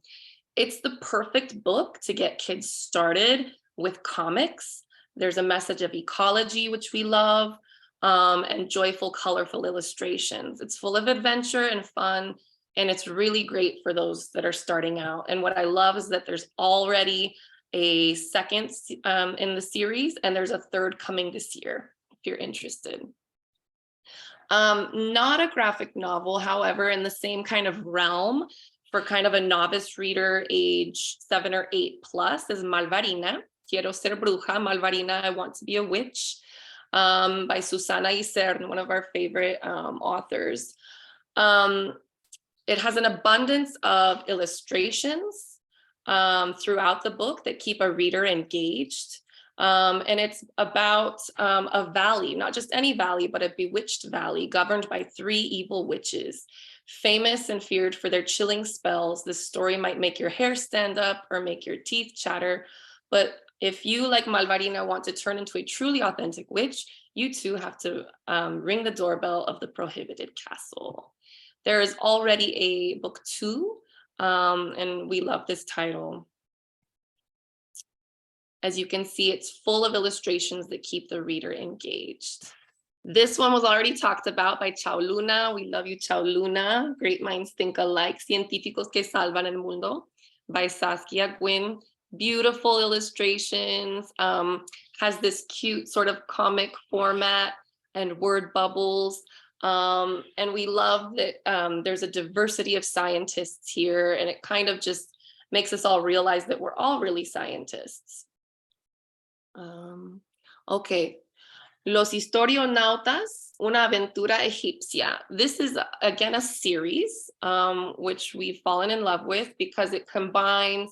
E: It's the perfect book to get kids started with comics. There's a message of ecology, which we love, and joyful, colorful illustrations. It's full of adventure and fun, and it's really great for those that are starting out. And what I love is that there's already a second in the series, and there's a third coming this year, if you're interested. Not a graphic novel, however, in the same kind of realm. For kind of a novice reader, age 7 or 8 plus, is Malvarina. Quiero ser bruja, Malvarina, I want to be a witch, by Susana Isern, one of our favorite authors. It has an abundance of illustrations throughout the book that keep a reader engaged. And it's about a valley, not just any valley, but a bewitched valley governed by 3 evil witches. Famous and feared for their chilling spells, this story might make your hair stand up or make your teeth chatter. But if you, like Malvarina, want to turn into a truly authentic witch, you too have to ring the doorbell of the prohibited castle. There is already a book 2, and we love this title. As you can see, it's full of illustrations that keep the reader engaged. This one was already talked about by Chau Luna. We love you, Chau Luna. Great minds think alike. Científicos que salvan el mundo by Saskia Gwynn. Beautiful illustrations. Has this cute sort of comic format and word bubbles. And we love that there's a diversity of scientists here, and it kind of just makes us all realize that we're all really scientists. Okay. Los Historionautas, una aventura egipcia. This is, again, a series, which we've fallen in love with because it combines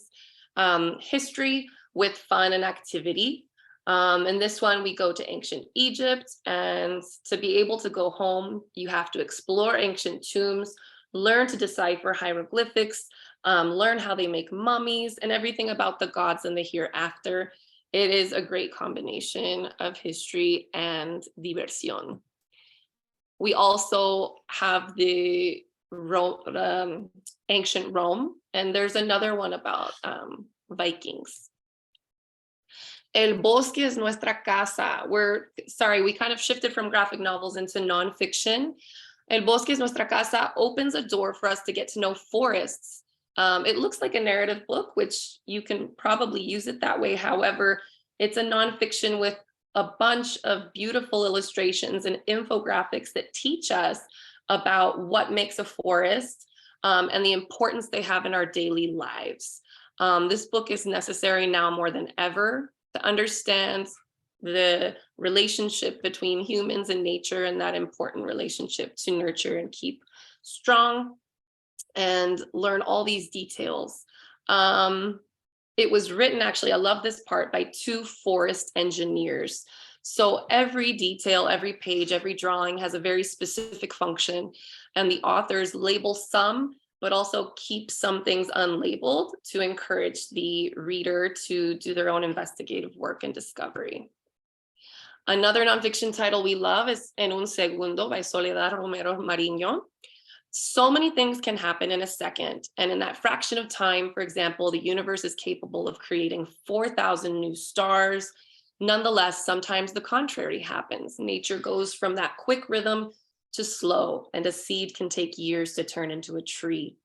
E: history with fun and activity. In this one, we go to ancient Egypt, and to be able to go home, you have to explore ancient tombs, learn to decipher hieroglyphics, learn how they make mummies, and everything about the gods and the hereafter. It is a great combination of history and diversión. We also have the ancient Rome, and there's another one about Vikings. El bosque es nuestra casa. We kind of shifted from graphic novels into nonfiction. El bosque es nuestra casa opens a door for us to get to know forests. It looks like a narrative book, which you can probably use it that way. However, it's a nonfiction with a bunch of beautiful illustrations and infographics that teach us about what makes a forest and the importance they have in our daily lives. This book is necessary now more than ever to understand the relationship between humans and nature, and that important relationship to nurture and keep strong and learn all these details. It was written, actually, I love this part, by 2 forest engineers. So every detail, every page, every drawing has a very specific function, and the authors label some, but also keep some things unlabeled to encourage the reader to do their own investigative work and discovery. Another nonfiction title we love is En un segundo by Soledad Romero Mariño. So many things can happen in a second. And in that fraction of time, for example, the universe is capable of creating 4,000 new stars. Nonetheless, sometimes the contrary happens. Nature goes from that quick rhythm to slow, and a seed can take years to turn into a tree.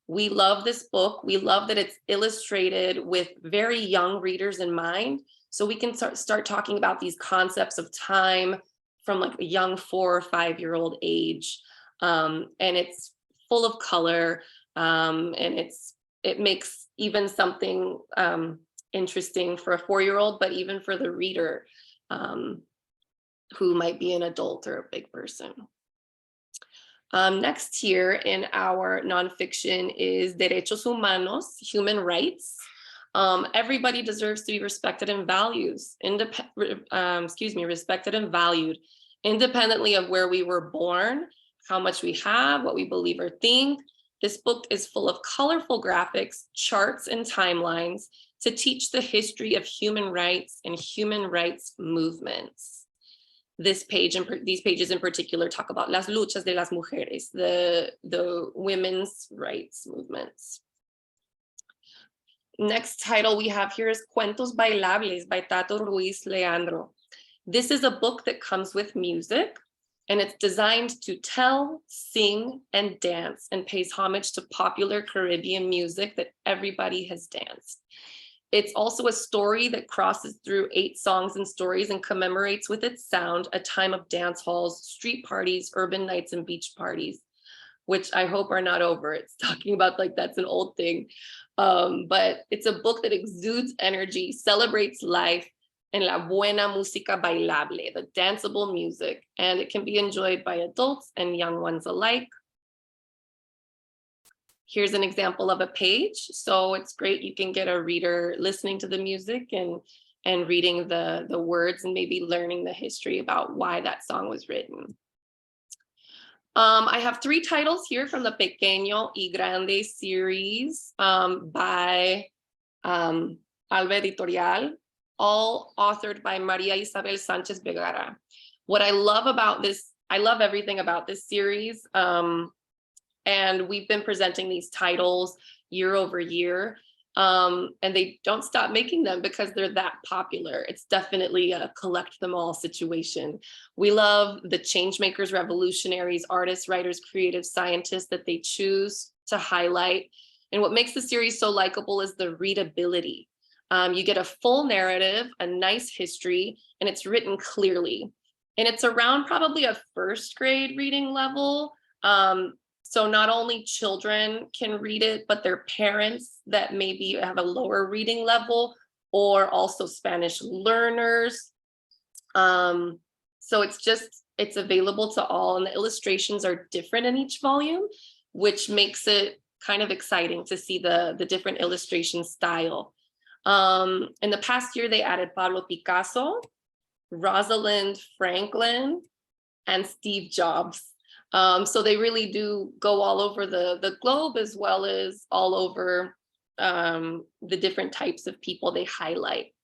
E: We love this book. We love that it's illustrated with very young readers in mind. So we can start talking about these concepts of time from like a young 4 or 5-year-old age. And it's full of color, and it makes even something interesting for a 4-year-old, but even for the reader who might be an adult or a big person. Next here in our nonfiction is Derechos Humanos, human rights. Everybody deserves to be respected and respected and valued, independently of where we were born, how much we have, what we believe or think. This book is full of colorful graphics, charts, and timelines to teach the history of human rights and human rights movements. These pages in particular talk about las luchas de las mujeres, the women's rights movements. Next title we have here is Cuentos Bailables by Tato Ruiz Leandro. This is a book that comes with music, and it's designed to tell, sing, and dance, and pays homage to popular Caribbean music that everybody has danced. It's also a story that crosses through 8 songs and stories and commemorates with its sound a time of dance halls, street parties, urban nights, and beach parties. which I hope are not over. It's talking about like that's an old thing. But it's a book that exudes energy, celebrates life, and la buena música bailable, the danceable music, and it can be enjoyed by adults and young ones alike. Here's an example of a page. So it's great. You can get a reader listening to the music and reading the words and maybe learning the history about why that song was written. I have 3 titles here from the Pequeño y Grande series by Alba Editorial, all authored by Maria Isabel Sanchez Vergara. What I love about this, I love everything about this series. And we've been presenting these titles year over year. And they don't stop making them because they're that popular. It's definitely a collect them all situation. We love the change makers, revolutionaries, artists, writers, creative scientists that they choose to highlight. And what makes the series so likable is the readability. You get a full narrative, a nice history, and it's written clearly. And it's around probably a 1st grade reading level. So not only children can read it, but their parents that maybe have a lower reading level, or also Spanish learners. So it's available to all, and the illustrations are different in each volume, which makes it kind of exciting to see the different illustration style. In the past year, they added Pablo Picasso, Rosalind Franklin, and Steve Jobs. So they really do go all over the globe, as well as all over the different types of people they highlight.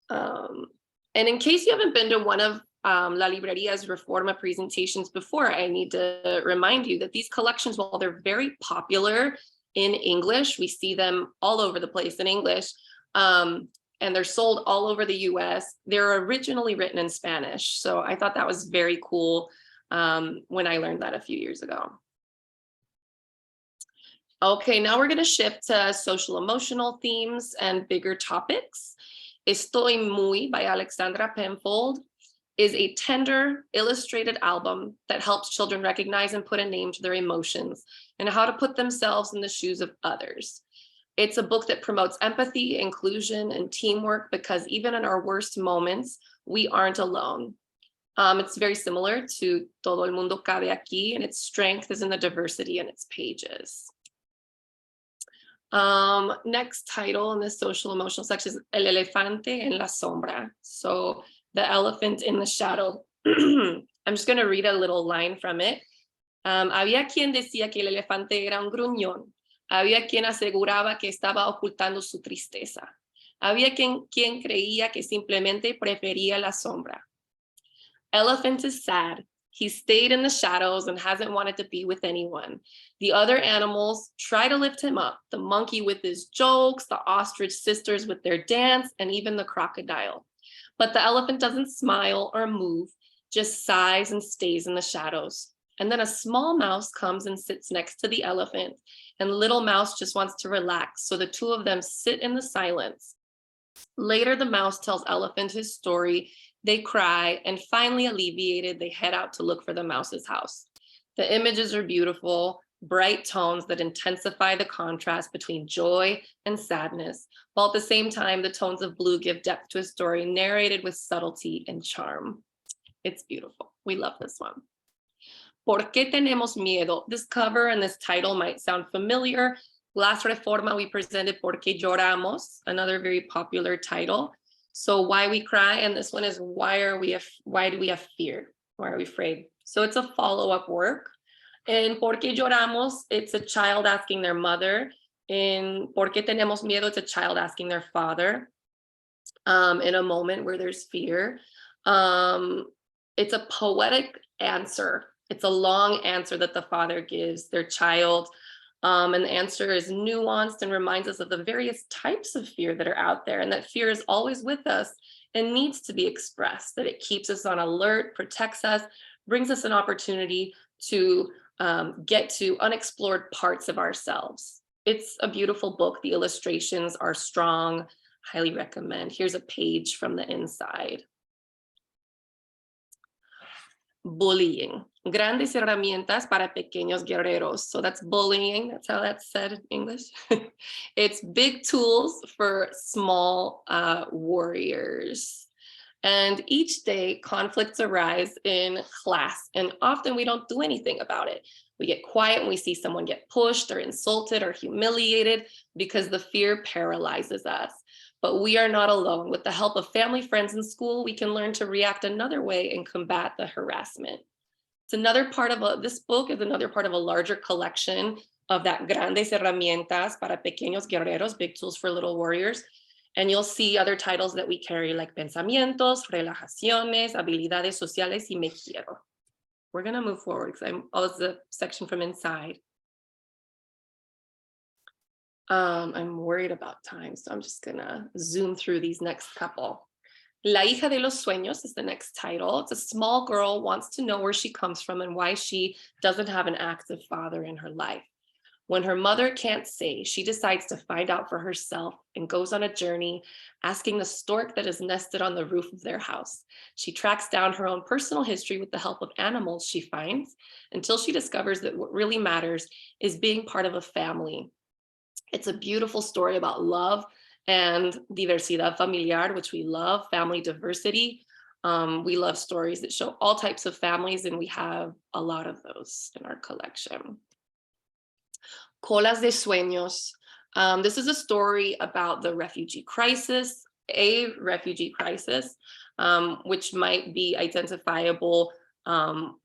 E: And in case you haven't been to one of La Libreria's Reforma presentations before, I need to remind you that these collections, while they're very popular in English, we see them all over the place in English, and they're sold all over the US. They're originally written in Spanish. So I thought that was very cool when I learned that a few years ago. Okay, now we're going to shift to social emotional themes and bigger topics. Estoy Muy by Alexandra Penfold is a tender, illustrated album that helps children recognize and put a name to their emotions and how to put themselves in the shoes of others. It's a book that promotes empathy, inclusion, and teamwork, because even in our worst moments, we aren't alone. It's very similar to Todo el Mundo Cabe Aquí, and its strength is in the diversity in its pages. Next title in the social emotional section is El Elefante en la Sombra. So the elephant in the shadow. I'm just going to read a little line from it. Había quien decía que el elefante era un gruñón. Había quien aseguraba que estaba ocultando su tristeza. Había quien creía que simplemente prefería la sombra. Elephant is sad. He stayed in the shadows and hasn't wanted to be with anyone. The other animals try to lift him up, the monkey with his jokes, the ostrich sisters with their dance, and even the crocodile. But the elephant doesn't smile or move, just sighs and stays in the shadows. And then a small mouse comes and sits next to the elephant, and little mouse just wants to relax, so the two of them sit in the silence. Later, the mouse tells elephant his story. They cry, and finally alleviated, they head out to look for the mouse's house. The images are beautiful, bright tones that intensify the contrast between joy and sadness, while at the same time, the tones of blue give depth to a story narrated with subtlety and charm. It's beautiful. We love this one. ¿Por qué tenemos miedo? This cover and this title might sound familiar. Last Reforma, we presented ¿Por qué lloramos? Another very popular title. So why we cry, and this one is why do we have fear? Why are we afraid? So it's a follow-up work. In ¿Por qué lloramos? It's a child asking their mother. In ¿Por qué tenemos miedo? It's a child asking their father. In a moment where there's fear. It's a poetic answer. It's a long answer that the father gives their child. And the answer is nuanced and reminds us of the various types of fear that are out there, and that fear is always with us and needs to be expressed, that it keeps us on alert, protects us, brings us an opportunity to get to unexplored parts of ourselves. It's a beautiful book. The illustrations are strong. Highly recommend. Here's a page from the inside. Bullying. Grandes herramientas para pequeños guerreros. So that's bullying. That's how that's said in English. It's big tools for small warriors. And each day, conflicts arise in class, and often we don't do anything about it. We get quiet when we see someone get pushed or insulted or humiliated because the fear paralyzes us. But we are not alone. With the help of family, friends, and school, we can learn to react another way and combat the harassment. It's another part of this book is another part of a larger collection of that Grandes Herramientas para Pequeños Guerreros, big tools for little warriors. And you'll see other titles that we carry like Pensamientos, Relajaciones, Habilidades Sociales, y Me Quiero. We're gonna move forward because it's the section from inside. I'm worried about time, so I'm just gonna zoom through these next couple. La hija de los sueños is the next title. It's a small girl wants to know where she comes from and why she doesn't have an active father in her life. When her mother can't say, she decides to find out for herself and goes on a journey asking the stork that is nested on the roof of their house. She tracks down her own personal history with the help of animals she finds until she discovers that what really matters is being part of a family. It's a beautiful story about love and diversidad familiar, which we love, family diversity. We love stories that show all types of families, and we have a lot of those in our collection. Colas de Sueños. This is a story about the refugee crisis, which might be identifiable from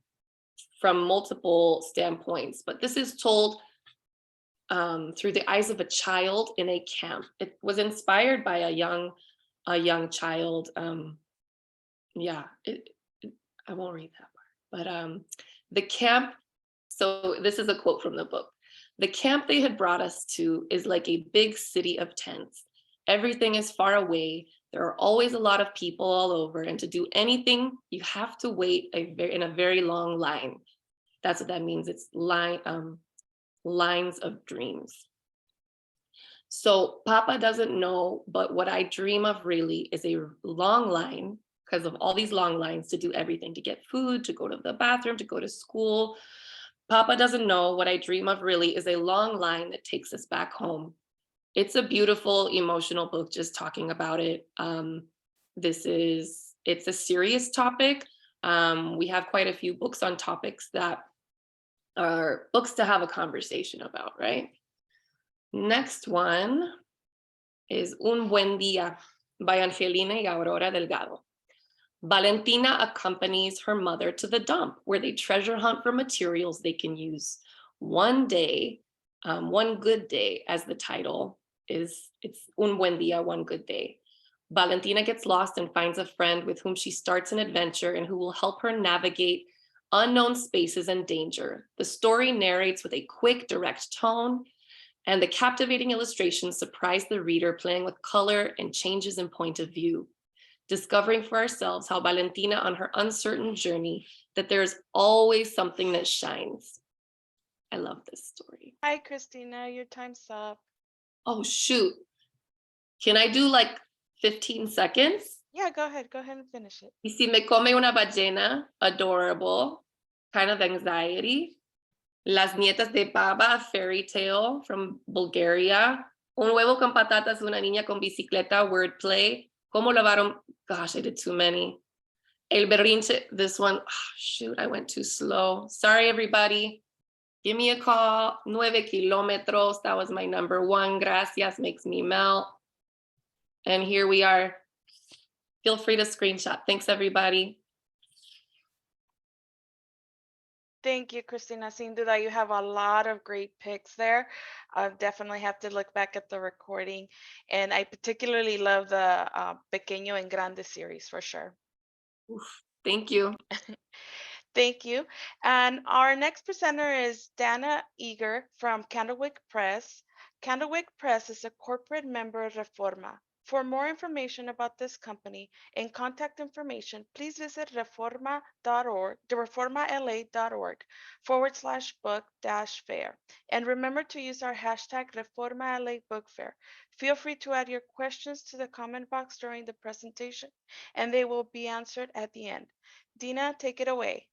E: multiple standpoints, but this is told through the eyes of a child in a camp. It was inspired by a young child. I won't read that part, but the camp. So this is a quote from the book. The camp they had brought us to is like a big city of tents. Everything is far away. There are always a lot of people all over, and to do anything, you have to wait in a very long line. That's what that means. It's lines of dreams. So Papa doesn't know, but what I dream of really is a long line, because of all these long lines to do everything, to get food, to go to the bathroom, to go to school. Papa doesn't know, what I dream of really is a long line that takes us back home. It's a beautiful, emotional book just talking about it. It's a serious topic. We have quite a few books on topics that are books to have a conversation about, right? Next one is Un Buen Día by Angelina y Aurora Delgado. Valentina accompanies her mother to the dump where they treasure hunt for materials they can use. One day, one good day, as the title is, it's Un Buen Día, one good day. Valentina gets lost and finds a friend with whom she starts an adventure and who will help her navigate unknown spaces and danger. The story narrates with a quick, direct tone, and the captivating illustrations surprise the reader, playing with color and changes in point of view. Discovering for ourselves how Valentina on her uncertain journey, that there's always something that shines. I love this story.
B: Hi, Christina, your time's up.
E: Oh, shoot. Can I do like 15 seconds?
B: Yeah, go ahead and finish it.
E: Y si me come una ballena, adorable, kind of anxiety. Las nietas de Baba, a fairy tale from Bulgaria. Un huevo con patatas, una niña con bicicleta, wordplay. Como lavaron, gosh, I did too many. El berrinche, this one, oh, shoot, I went too slow. Sorry, everybody. Give me a call, 9 kilómetros, that was my number one. Gracias, makes me melt. And here we are. Feel free to screenshot. Thanks, everybody.
B: Thank you, Christina. Sin duda, you have a lot of great picks there. I definitely have to look back at the recording. And I particularly love the Pequeño en Grande series for sure.
E: Oof, thank you.
B: Thank you. And our next presenter is Dana Eager from Candlewick Press. Candlewick Press is a corporate member of REFORMA. For more information about this company and contact information, please visit reforma.org, reformala.org/book-fair. And remember to use our hashtag ReformaLABookFair. Feel free to add your questions to the comment box during the presentation, and they will be answered at the end. Dina, take it away.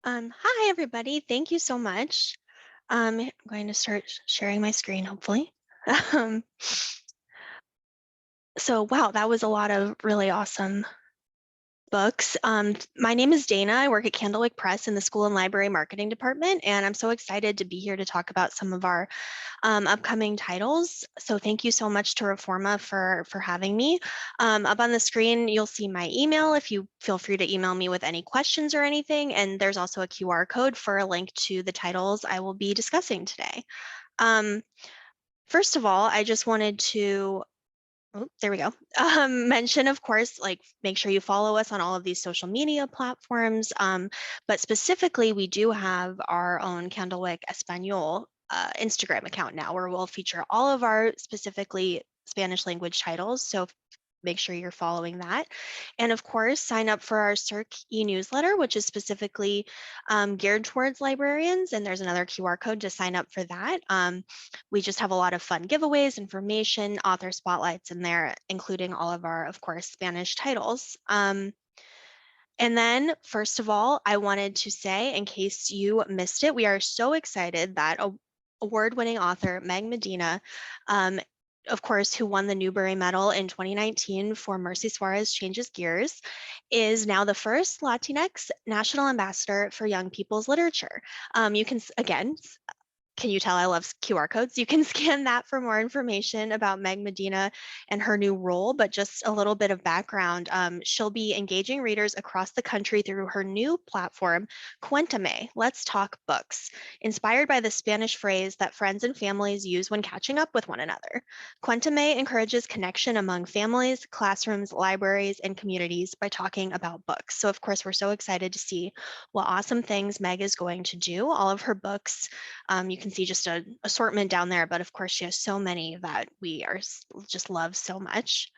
F: Hi, everybody. Thank you so much. I'm going to start sharing my screen, hopefully. Um, so, wow, that was a lot of really awesome books. My name is Dana. I work at Candlewick Press in the School and Library Marketing Department, and I'm so excited to be here to talk about some of our upcoming titles. So thank you so much to REFORMA for having me. Up on the screen, you'll see my email if you feel free to email me with any questions or anything. And there's also a QR code for a link to the titles I will be discussing today. First of all, I just wanted to there we go. Mention, of course, like make sure you follow us on all of these social media platforms. But specifically, we do have our own Candlewick Espanol Instagram account now where we'll feature all of our specifically Spanish language titles. So make sure you're following that. And of course, sign up for our CIRC e-newsletter, which is specifically geared towards librarians. And there's another QR code to sign up for that. We just have a lot of fun giveaways, information, author spotlights in there, including all of our, of course, Spanish titles. And then, first of all, I wanted to say, in case you missed it, we are so excited that award-winning author Meg Medina, of course, who won the Newbery Medal in 2019 for Mercy Suarez Changes Gears, is now the first Latinx National Ambassador for Young People's Literature. You can, again, can you tell I love QR codes? You can scan that for more information about Meg Medina and her new role, but just a little bit of background. She'll be engaging readers across the country through her new platform, Cuéntame, Let's Talk Books, inspired by the Spanish phrase that friends and families use when catching up with one another. Cuéntame encourages connection among families, classrooms, libraries, and communities by talking about books. So of course, we're so excited to see what awesome things Meg is going to do. All of her books, you can see just an assortment down there, but of course she has so many that we just love so much.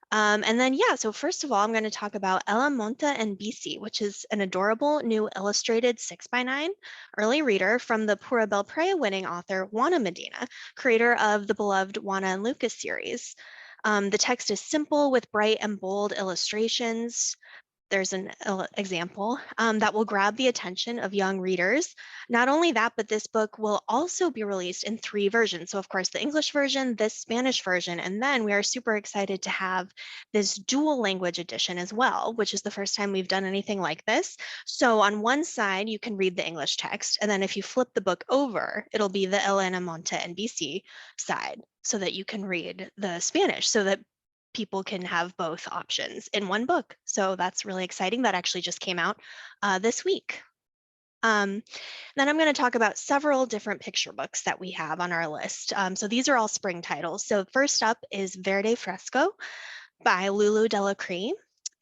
F: And then, yeah, so first of all, I'm going to talk about Ella Monta and BC, which is an adorable new illustrated 6x9 early reader from the Pura Belpre winning author Juana Medina, creator of the beloved Juana and Lucas series. The text is simple with bright and bold illustrations. There's an example that will grab the attention of young readers. Not only that, but this book will also be released in 3 versions. So of course, the English version, this Spanish version, and then we are super excited to have this dual language edition as well, which is the first time we've done anything like this. So on one side, you can read the English text, and then if you flip the book over, it'll be the Elena Monte and BC side so that you can read the Spanish, so that people can have both options in one book. So that's really exciting. That actually just came out this week. Then I'm going to talk about several different picture books that we have on our list. So these are all spring titles. So first up is Verde Fresco by Lulu Delacree.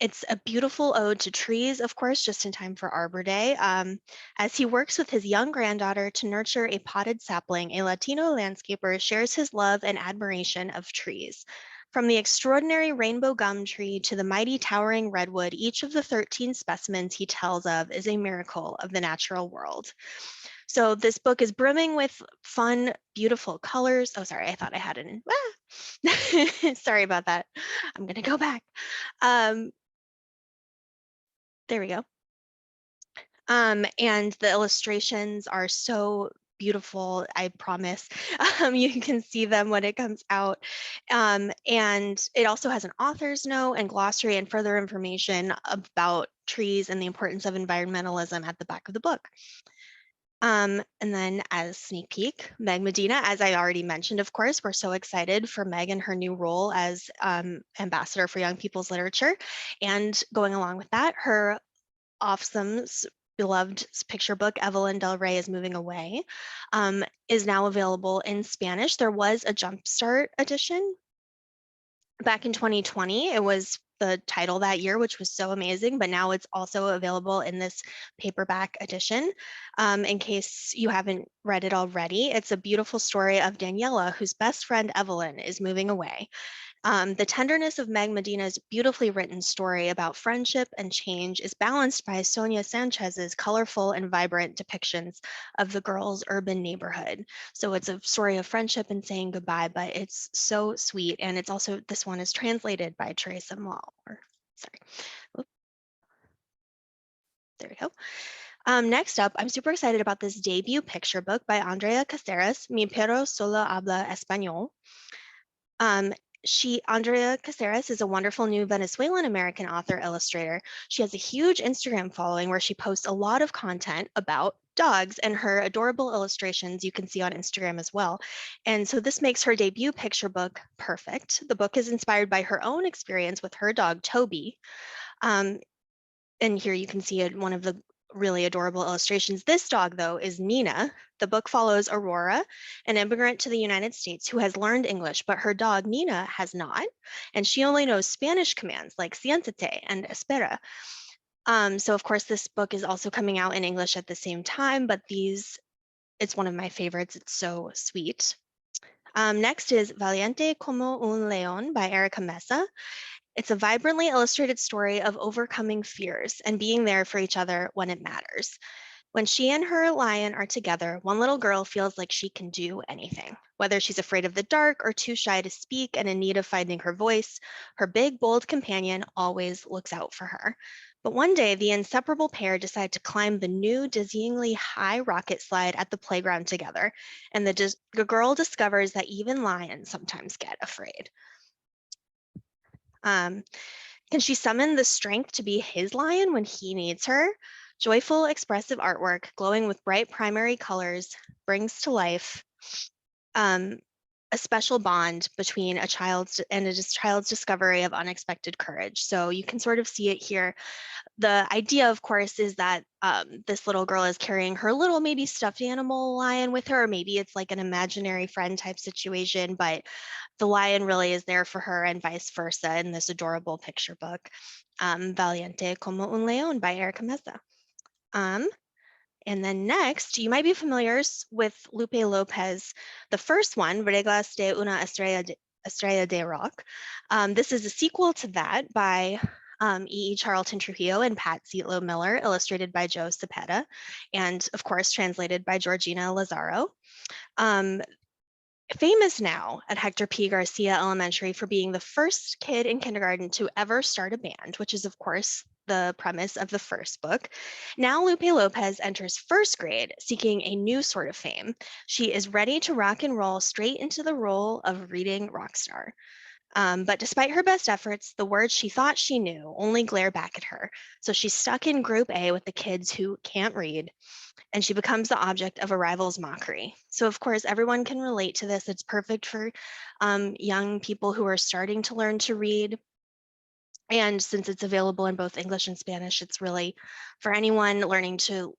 F: It's a beautiful ode to trees, of course, just in time for Arbor Day. As he works with his young granddaughter to nurture a potted sapling, a Latino landscaper shares his love and admiration of trees. From the extraordinary rainbow gum tree to the mighty towering redwood, each of the 13 specimens he tells of is a miracle of the natural world. So this book is brimming with fun, beautiful colors. Oh, sorry, I thought I had it in. Sorry about that. I'm going to go back. There we go. And the illustrations are so beautiful, I promise. You can see them when it comes out. And it also has an author's note and glossary and further information about trees and the importance of environmentalism at the back of the book. And then as sneak peek, Meg Medina, as I already mentioned, of course, we're so excited for Meg and her new role as Ambassador for Young People's Literature. And going along with that, her Offsome's beloved picture book, Evelyn Del Rey is Moving Away, is now available in Spanish. There was a Jumpstart edition back in 2020. It was the title that year, which was so amazing, but now it's also available in this paperback edition. In case you haven't read it already, it's a beautiful story of Daniela, whose best friend Evelyn is moving away. The tenderness of Meg Medina's beautifully written story about friendship and change is balanced by Sonia Sanchez's colorful and vibrant depictions of the girl's urban neighborhood. So it's a story of friendship and saying goodbye, but it's so sweet. And it's also, this one is translated by Teresa Moll. There we go. Next up, I'm super excited about this debut picture book by Andrea Caceres, Mi Perro Solo Habla Español. Andrea Caceres is a wonderful new Venezuelan-American author illustrator. She has a huge Instagram following where she posts a lot of content about dogs, and her adorable illustrations you can see on Instagram as well. And so this makes her debut picture book perfect. The book is inspired by her own experience with her dog, Toby. And here you can see one of the really adorable illustrations. This dog, though, is Nina. The book follows Aurora, an immigrant to the United States who has learned English, but her dog, Nina, has not. And she only knows Spanish commands like siéntate and espera. So, of course, this book is also coming out in English at the same time, but it's one of my favorites. It's so sweet. Next is Valiente como un león by Erica Mesa. It's a vibrantly illustrated story of overcoming fears and being there for each other when it matters. When she and her lion are together, one little girl feels like she can do anything. Whether she's afraid of the dark or too shy to speak and in need of finding her voice, her big, bold companion always looks out for her. But one day, the inseparable pair decide to climb the new dizzyingly high rocket slide at the playground together, and the girl discovers that even lions sometimes get afraid. Can she summon the strength to be his lion when he needs her? Joyful, expressive artwork, glowing with bright primary colors, brings to life a special bond between a child's discovery of unexpected courage. So you can sort of see it here. The idea, of course, is that this little girl is carrying her little maybe stuffed animal lion with her, or maybe it's like an imaginary friend type situation, but the lion really is there for her and vice versa in this adorable picture book, Valiente como un león by Erica Mesa. And then next, you might be familiar with Lupe Lopez, the first one, Reglas de una Estrella de Rock. This is a sequel to that by E.E. Charlton Trujillo and Pat Zietlow Miller, illustrated by Joe Cepeda, and of course, translated by Georgina Lazaro. Famous now at Hector P. Garcia Elementary for being the first kid in kindergarten to ever start a band, which is, of course, the premise of the first book. Now Lupe Lopez enters first grade, seeking a new sort of fame. She is ready to rock and roll straight into the role of reading rock star. But despite her best efforts, the words she thought she knew only glare back at her. So she's stuck in Group A with the kids who can't read, and she becomes the object of a rival's mockery. So of course, everyone can relate to this. It's perfect for young people who are starting to learn to read. And since it's available in both English and Spanish, it's really for anyone learning to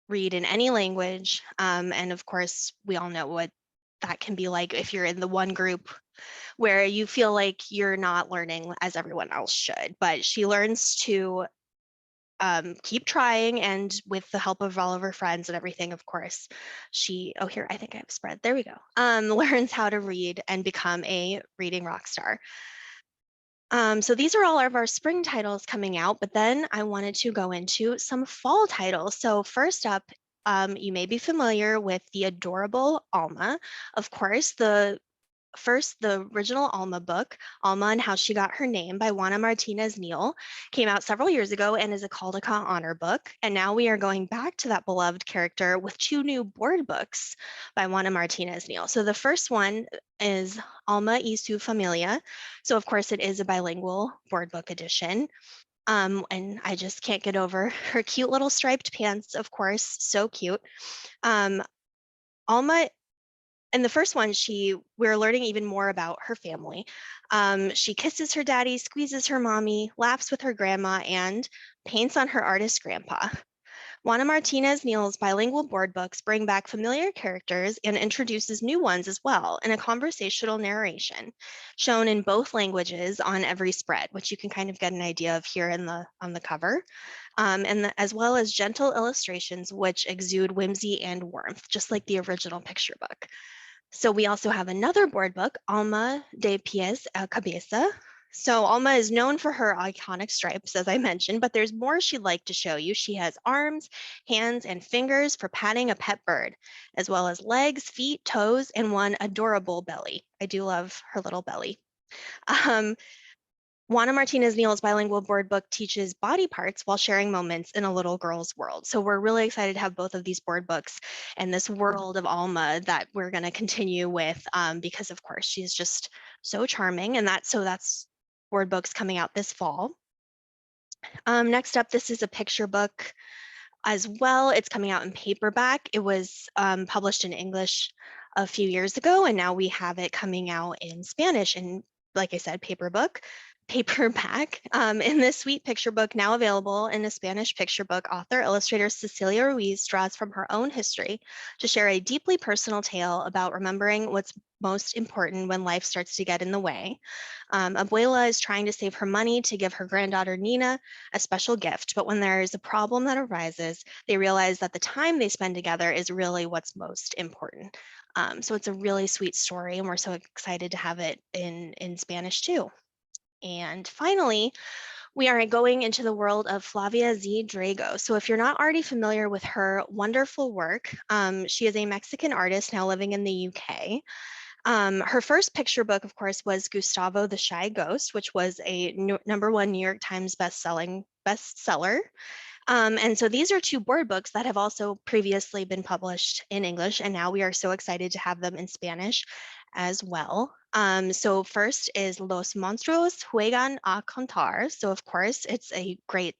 F: read in any language. And of course, we all know what that can be like if you're in the one group where you feel like you're not learning as everyone else should. But she learns to keep trying, and with the help of all of her friends and everything, of course, here, I think I have spread, there we go, learns how to read and become a reading rock star. So these are all of our spring titles coming out, but then I wanted to go into some fall titles. So first up, you may be familiar with the adorable Alma. Of course, the original Alma book, Alma and How She Got Her Name by Juana Martinez Neal, came out several years ago and is a Caldecott honor book. And now we are going back to that beloved character with 2 new board books by Juana Martinez Neal. So the first one is Alma y su Familia. So of course it is a bilingual board book edition. And I just can't get over her cute little striped pants, of course, so cute. Alma, in the first one, we're learning even more about her family. She kisses her daddy, squeezes her mommy, laughs with her grandma, and paints on her artist grandpa. Juana Martinez Neal's bilingual board books bring back familiar characters and introduces new ones as well in a conversational narration shown in both languages on every spread, which you can kind of get an idea of here on the cover, as well as gentle illustrations which exude whimsy and warmth, just like the original picture book. So we also have another board book, Alma de Pies a Cabeza. So Alma is known for her iconic stripes, as I mentioned, but there's more she'd like to show you. She has arms, hands, and fingers for patting a pet bird, as well as legs, feet, toes, and one adorable belly. I do love her little belly. Juana Martinez Neal's bilingual board book teaches body parts while sharing moments in a little girl's world. So we're really excited to have both of these board books and this world of Alma that we're going to continue with because of course she's just so charming, and that's board books coming out this fall. Next up, this is a picture book as well. It's coming out in paperback. It was published in English a few years ago, and now we have it coming out in Spanish. And like I said, paperback. In this sweet picture book, now available in a Spanish picture book, author illustrator Cecilia Ruiz draws from her own history to share a deeply personal tale about remembering what's most important when life starts to get in the way. Abuela is trying to save her money to give her granddaughter Nina a special gift, but when there is a problem that arises, they realize that the time they spend together is really what's most important. So it's a really sweet story, and we're so excited to have it in Spanish too. And finally, we are going into the world of Flavia Z. Drago. So if you're not already familiar with her wonderful work, she is a Mexican artist now living in the UK. Her first picture book, of course, was Gustavo the Shy Ghost, which was a #1 New York Times bestseller. And so these are two board books that have also previously been published in English, and now we are so excited to have them in Spanish as well. So first is Los Monstruos Juegan a Contar. So of course, it's a great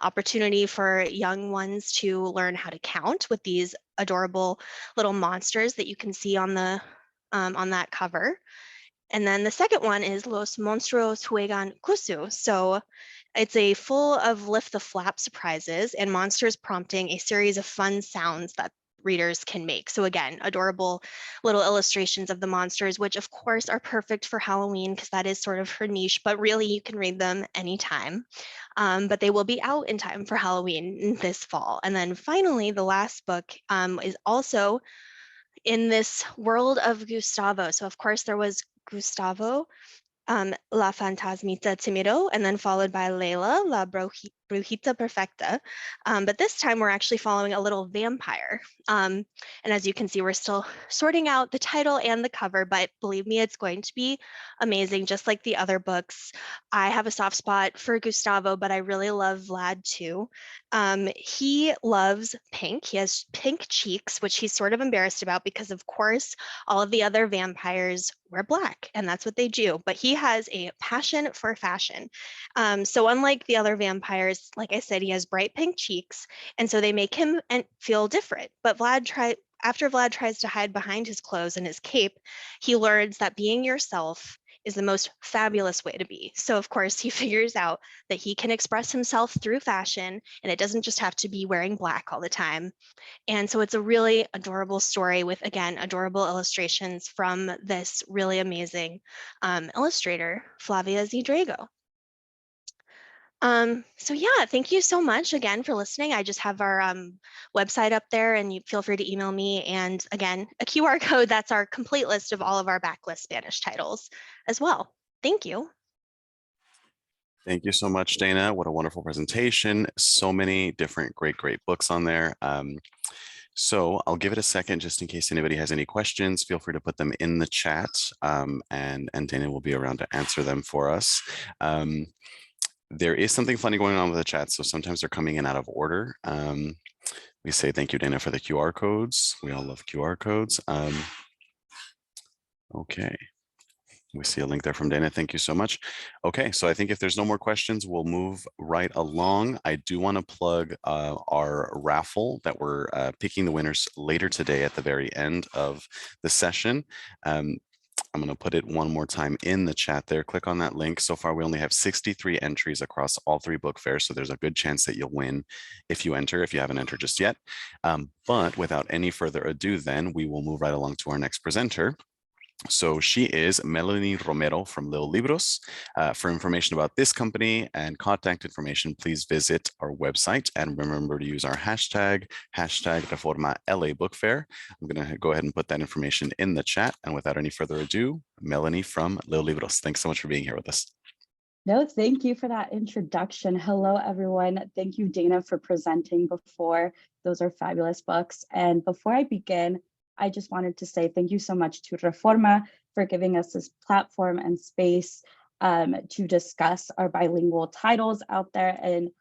F: opportunity for young ones to learn how to count with these adorable little monsters that you can see on that cover. And then the second one is Los Monstruos Juegan Kusu. So it's a full of lift the flap surprises and monsters prompting a series of fun sounds that readers can make. So again, adorable little illustrations of the monsters, which of course are perfect for Halloween because that is sort of her niche, but really you can read them anytime. But they will be out in time for Halloween this fall. And then finally, the last book is also in this world of Gustavo. So of course there was Gustavo, La Fantasmita Timido, and then followed by Layla, La Brujita Perfecta. But this time we're actually following a little vampire. And as you can see, we're still sorting out the title and the cover, but believe me, it's going to be amazing, just like the other books. I have a soft spot for Gustavo, but I really love Vlad too. He loves pink. He has pink cheeks, which he's sort of embarrassed about because of course, all of the other vampires wear black and that's what they do, but he has a passion for fashion. So unlike the other vampires, like I said, he has bright pink cheeks, and so they make him feel different. But after Vlad tries to hide behind his clothes and his cape, he learns that being yourself is the most fabulous way to be. So of course he figures out that he can express himself through fashion, and it doesn't just have to be wearing black all the time. And so it's a really adorable story with, again, adorable illustrations from this really amazing illustrator, Flavia Z. Drago. So yeah, thank you so much again for listening. I just have our website up there, and you feel free to email me. And again, a QR code, that's our complete list of all of our backlist Spanish titles as well. Thank you.
A: Thank you so much, Dana. What a wonderful presentation. So many different great books on there. So I'll give it a second just in case anybody has any questions. Feel free to put them in the chat, and Dana will be around to answer them for us. There is something funny going on with the chat, so sometimes they're coming in out of order. We say thank you, Dana, for the QR codes. We all love QR codes. Okay. We see a link there from Dana. Thank you so much. Okay, so I think if there's no more questions, we'll move right along. I do want to plug our raffle that we're picking the winners later today at the very end of the session. I'm going to put it one more time in the chat there. Click on that link. So far, we only have 63 entries across all 3 book fairs, so there's a good chance that you'll win if you enter, if you haven't entered just yet. But without any further ado, then we will move right along to our next presenter. So she is Melanie Romero from Lil Libros. For information about this company and contact information, please visit our website and remember to use our hashtag Reforma LA Book Fair. I'm going to go ahead and put that information in the chat. And without any further ado, Melanie from Lil Libros. Thanks so much for being here with us.
G: No, thank you for that introduction. Hello, everyone. Thank you, Dana, for presenting before. Those are fabulous books. And before I begin, I just wanted to say thank you so much to Reforma for giving us this platform and space to discuss our bilingual titles out there. And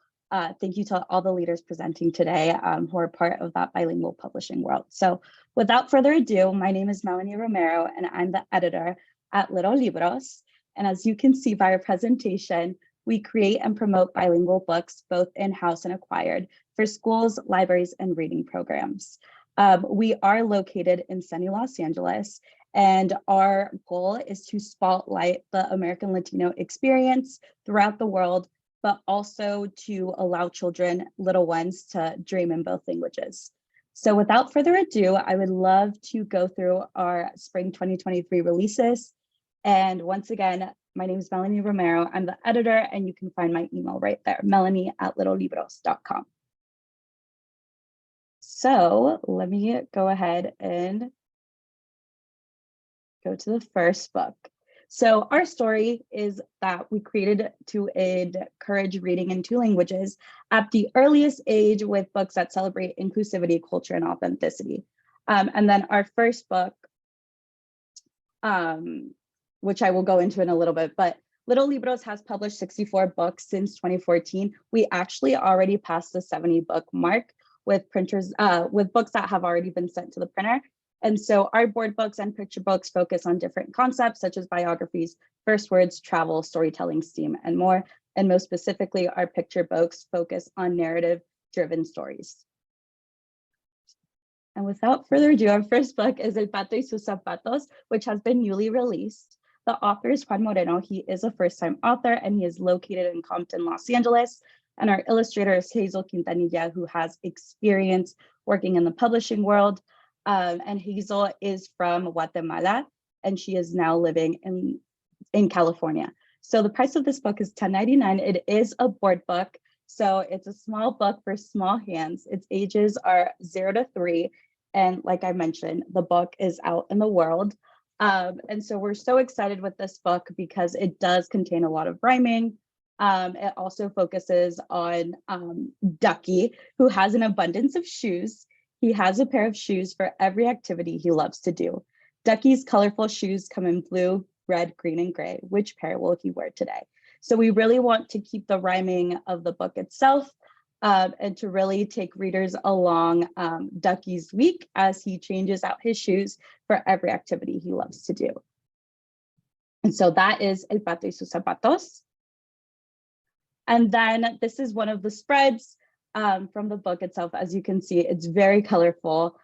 G: thank you to all the leaders presenting today who are part of that bilingual publishing world. So without further ado, my name is Melanie Romero, and I'm the editor at Lil Libros. And as you can see by our presentation, we create and promote bilingual books, both in-house and acquired, for schools, libraries, and reading programs. We are located in sunny Los Angeles, and our goal is to spotlight the American Latino experience throughout the world, but also to allow children, little ones, to dream in both languages. So without further ado, I would love to go through our spring 2023 releases. And once again, my name is Melanie Romero. I'm the editor, and you can find my email right there, melanie@lillibros.com. So let me go ahead and go to the first book. So our story is that we created to encourage reading in 2 languages at the earliest age with books that celebrate inclusivity, culture, and authenticity. And then our first book, which I will go into in a little bit, but Lil Libros has published 64 books since 2014. We actually already passed the 70 book mark with printers, with books that have already been sent to the printer. And so our board books and picture books focus on different concepts such as biographies, first words, travel, storytelling, STEAM, and more. And most specifically, our picture books focus on narrative-driven stories. And without further ado, our first book is El Pato y sus Zapatos, which has been newly released. The author is Juan Moreno. He is a first-time author, and he is located in Compton, Los Angeles. And our illustrator is Hazel Quintanilla, who has experience working in the publishing world. And Hazel is from Guatemala, and she is now living in California. So the price of this book is $10.99. It is a board book, so it's a small book for small hands. Its ages are 0 to 3. And like I mentioned, the book is out in the world. And so we're so excited with this book because it does contain a lot of rhyming. It also focuses on Ducky, who has an abundance of shoes. He has a pair of shoes for every activity he loves to do. Ducky's colorful shoes come in blue, red, green, and gray. Which pair will he wear today? So we really want to keep the rhyming of the book itself and to really take readers along Ducky's week as he changes out his shoes for every activity he loves to do. And so that is El Pato y sus Zapatos. And then this is one of the spreads from the book itself. As you can see, it's very colorful.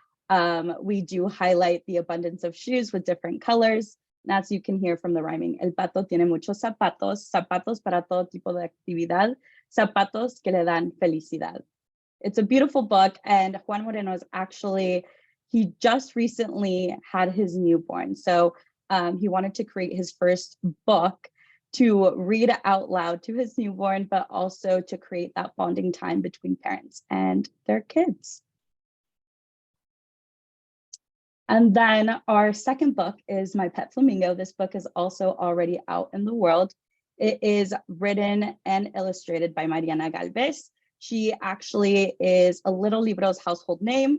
G: We do highlight the abundance of shoes with different colors. And as you can hear from the rhyming, El pato tiene muchos zapatos, zapatos para todo tipo de actividad, zapatos que le dan felicidad. It's a beautiful book, and Juan Moreno is actually, he just recently had his newborn. So he wanted to create his first book to read out loud to his newborn, but also to create that bonding time between parents and their kids. And then our second book is My Pet Flamingo. This book is also already out in the world. It is written and illustrated by Mariana Galvez. She actually is a Lil Libros household name.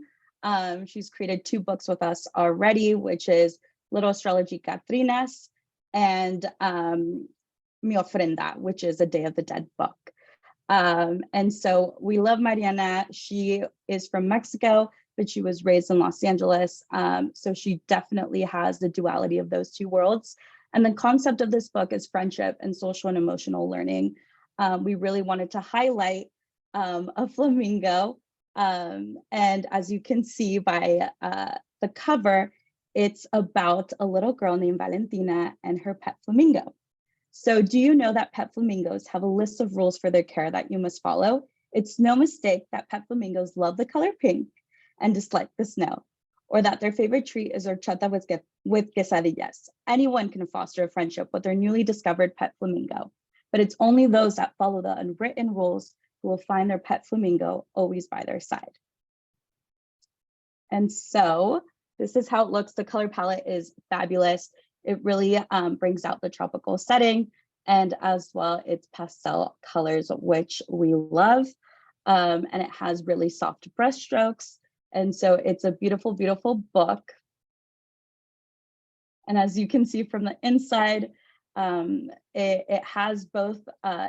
G: She's created 2 books with us already, which is Little Astrology Catrinas and Mi Ofrenda, which is a Day of the Dead book. And so we love Mariana. She is from Mexico, but she was raised in Los Angeles. So she definitely has the duality of those 2 worlds. And the concept of this book is friendship and social and emotional learning. We really wanted to highlight a flamingo. And as you can see by the cover, it's about a little girl named Valentina and her pet flamingo. So do you know that pet flamingos have a list of rules for their care that you must follow? It's no mistake that pet flamingos love the color pink and dislike the snow, or that their favorite treat is horchata with quesadillas. Anyone can foster a friendship with their newly discovered pet flamingo, but it's only those that follow the unwritten rules who will find their pet flamingo always by their side. And so this is how it looks. The color palette is fabulous. It really brings out the tropical setting, and as well, it's pastel colors, which we love. And it has really soft brush strokes. And so it's a beautiful, beautiful book. And as you can see from the inside, It has both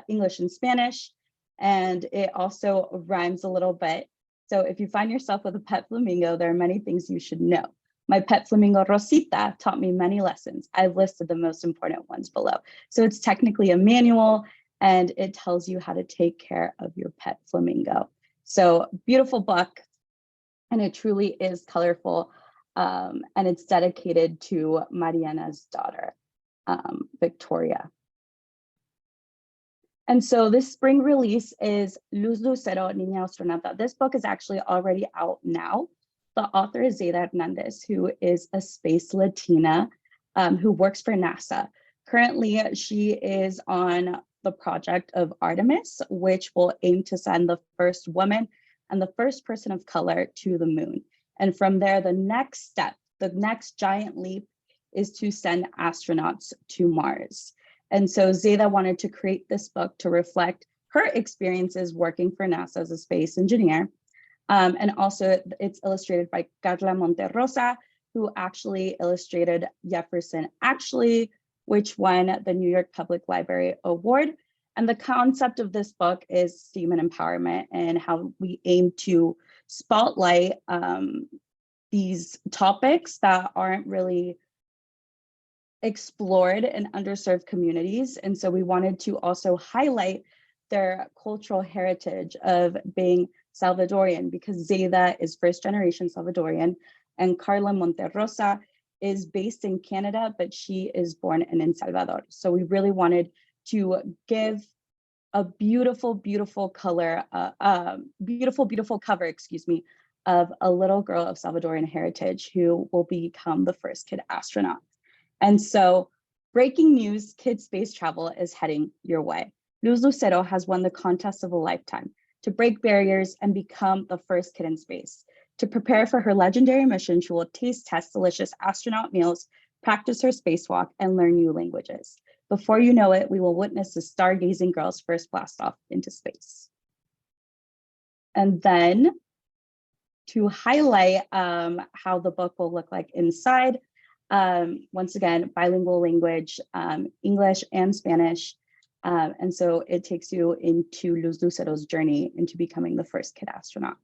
G: English and Spanish, and it also rhymes a little bit. So if you find yourself with a pet flamingo, there are many things you should know. My pet flamingo Rosita taught me many lessons. I've listed the most important ones below. So it's technically a manual, and it tells you how to take care of your pet flamingo. So beautiful book, and it truly is colorful, and it's dedicated to Mariana's daughter, Victoria. And so this spring release is Luz Lucero, Niña Astronauta. This book is actually already out now. The author is Zayda Hernandez, who is a space Latina who works for NASA. Currently, she is on the project of Artemis, which will aim to send the first woman and the first person of color to the moon. And from there, the next step, the next giant leap is to send astronauts to Mars. And so Zayda wanted to create this book to reflect her experiences working for NASA as a space engineer. And also it's illustrated by Carla Monterrosa, who actually illustrated Jefferson Actually, which won the New York Public Library Award. And the concept of this book is STEAM and empowerment, and how we aim to spotlight these topics that aren't really explored in underserved communities. And so we wanted to also highlight their cultural heritage of being Salvadorian, because Zayda is first generation Salvadorian and Carla Monterrosa is based in Canada, but she is born in El Salvador. So we really wanted to give a beautiful, beautiful color, beautiful cover, excuse me, of a little girl of Salvadorian heritage who will become the first kid astronaut. And so breaking news, kid space travel is heading your way. Luz Lucero has won the contest of a lifetime to break barriers and become the first kid in space. To prepare for her legendary mission, she will taste test delicious astronaut meals, practice her spacewalk, and learn new languages. Before you know it, we will witness the stargazing girl's first blast off into space. And then to highlight how the book will look like inside, once again, bilingual language, English and Spanish. And so it takes you into Luz Lucero's journey into becoming the first kid astronaut.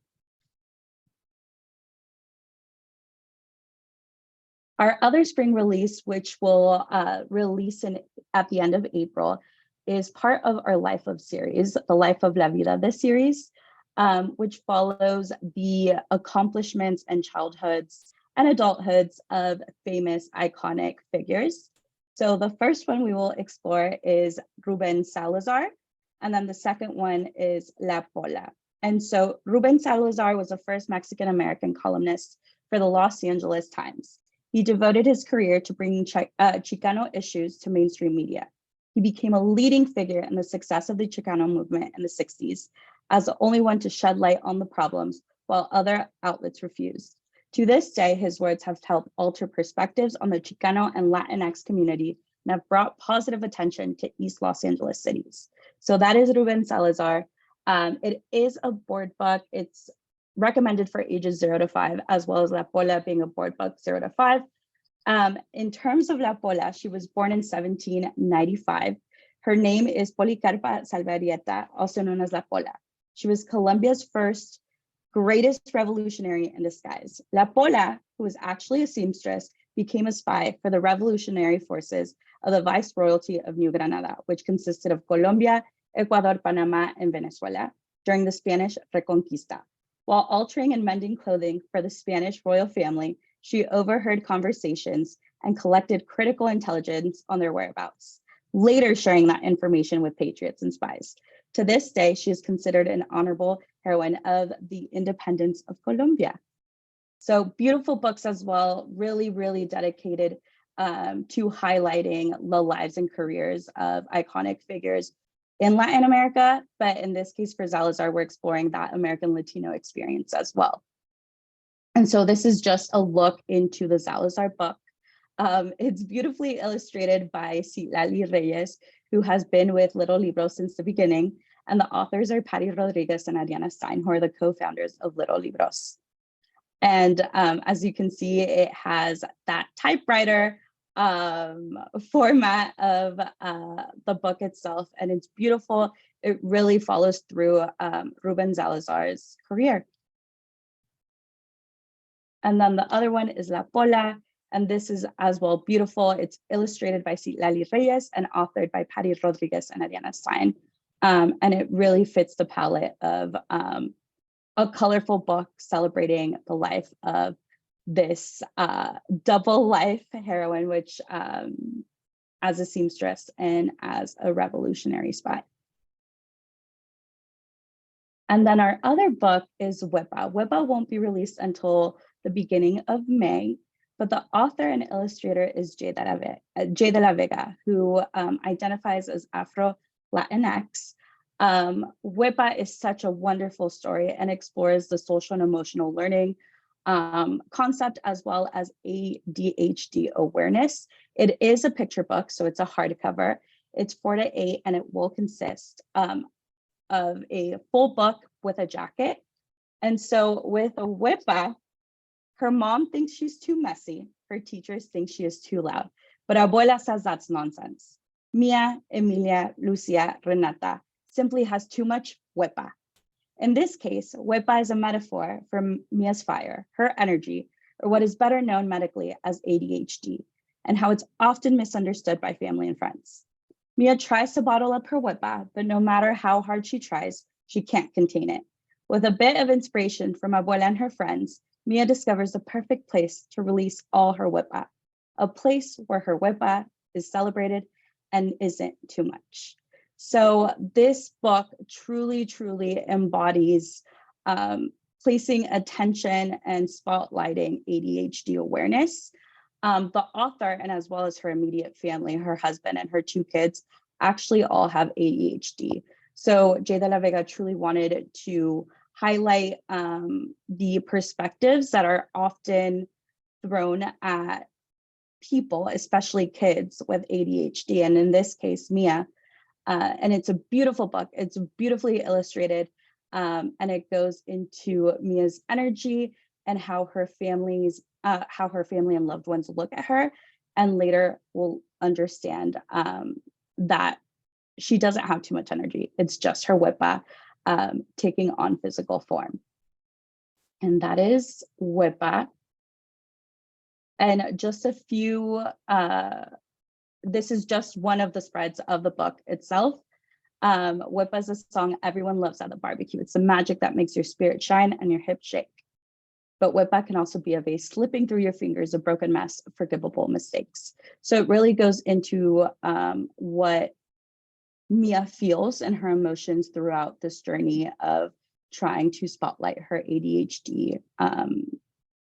G: Our other spring release, which will release at the end of April, is part of our Life of series, the Life of La Vida, this series, which follows the accomplishments and childhoods and adulthoods of famous iconic figures. So the first one we will explore is Ruben Salazar, and then the second one is La Pola. And so Ruben Salazar was the first Mexican-American columnist for the Los Angeles Times. He devoted his career to bringing Chicano issues to mainstream media. He became a leading figure in the success of the Chicano movement in the 60s, as the only one to shed light on the problems while other outlets refused. To this day, his words have helped alter perspectives on the Chicano and Latinx community and have brought positive attention to East Los Angeles cities. So that is Ruben Salazar. It is a board book. It's recommended for ages 0 to 5, as well as La Pola being a board book 0 to 5. In terms of La Pola, she was born in 1795. Her name is Policarpa Salvarrieta, also known as La Pola. She was Colombia's first greatest revolutionary in disguise. La Pola, who was actually a seamstress, became a spy for the revolutionary forces of the Viceroyalty of New Granada, which consisted of Colombia, Ecuador, Panama, and Venezuela during the Spanish Reconquista. While altering and mending clothing for the Spanish royal family, she overheard conversations and collected critical intelligence on their whereabouts, later sharing that information with patriots and spies. To this day, she is considered an honorable heroine of the independence of Colombia. So beautiful books as well, really, really dedicated to highlighting the lives and careers of iconic figures in Latin America, but in this case for Salazar, we're exploring that American Latino experience as well. And so this is just a look into the Salazar book. It's beautifully illustrated by Citlali Reyes, who has been with Lil Libros since the beginning, and the authors are Patty Rodriguez and Adriana Stein, who are the co-founders of Lil Libros. And as you can see, it has that typewriter format of the book itself, and it's beautiful. It really follows through Ruben Salazar's career. And then the other one is La Pola, and this is as well beautiful. It's illustrated by Citlali Reyes and authored by Patty Rodriguez and Ariana Stein. And it really fits the palette of a colorful book celebrating the life of this double life heroine, which as a seamstress and as a revolutionary spy. And then our other book is Huepa. Huepa won't be released until the beginning of May, but the author and illustrator is Jay de la Vega, who identifies as Afro-Latinx. Huepa is such a wonderful story and explores the social and emotional learning concept as well as ADHD awareness. It is a picture book, so it's a hardcover. It's 4 to 8, and it will consist of a full book with a jacket. And so with a Huepa, her mom thinks she's too messy. Her teachers think she is too loud. But Abuela says that's nonsense. Mia, Emilia, Lucia, Renata simply has too much Huepa. In this case, Huepa is a metaphor for Mia's fire, her energy, or what is better known medically as ADHD, and how it's often misunderstood by family and friends. Mia tries to bottle up her Huepa, but no matter how hard she tries, she can't contain it. With a bit of inspiration from Abuela and her friends, Mia discovers the perfect place to release all her Huepa, a place where her Huepa is celebrated and isn't too much. So this book truly, truly embodies placing attention and spotlighting ADHD awareness. The author, and as well as her immediate family, her husband and her 2 kids, actually all have ADHD. So Jay de la Vega truly wanted to highlight the perspectives that are often thrown at people, especially kids with ADHD, and in this case, Mia. And it's a beautiful book. It's beautifully illustrated, and it goes into Mia's energy and how her family and loved ones look at her, and later will understand that she doesn't have too much energy. It's just her Huepa taking on physical form. And that is Huepa. And just a few, this is just one of the spreads of the book itself. Huepa is a song everyone loves at the barbecue. It's the magic that makes your spirit shine and your hips shake. But Huepa can also be a vase slipping through your fingers, a broken mess, forgivable mistakes. So it really goes into what Mia feels and her emotions throughout this journey of trying to spotlight her ADHD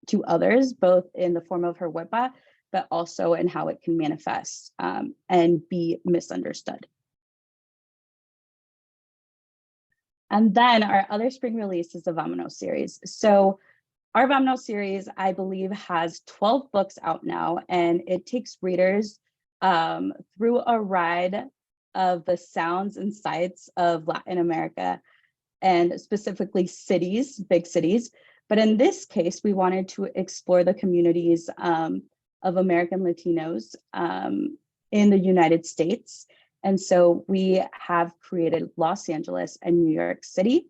G: to others, both in the form of her Huepa, but also in how it can manifest and be misunderstood. And then our other spring release is the Vámonos series. So our Vámonos series, I believe, has 12 books out now, and it takes readers through a ride of the sounds and sights of Latin America, and specifically cities, big cities. But in this case, we wanted to explore the communities of American Latinos in the United States. And so we have created Los Angeles and New York City.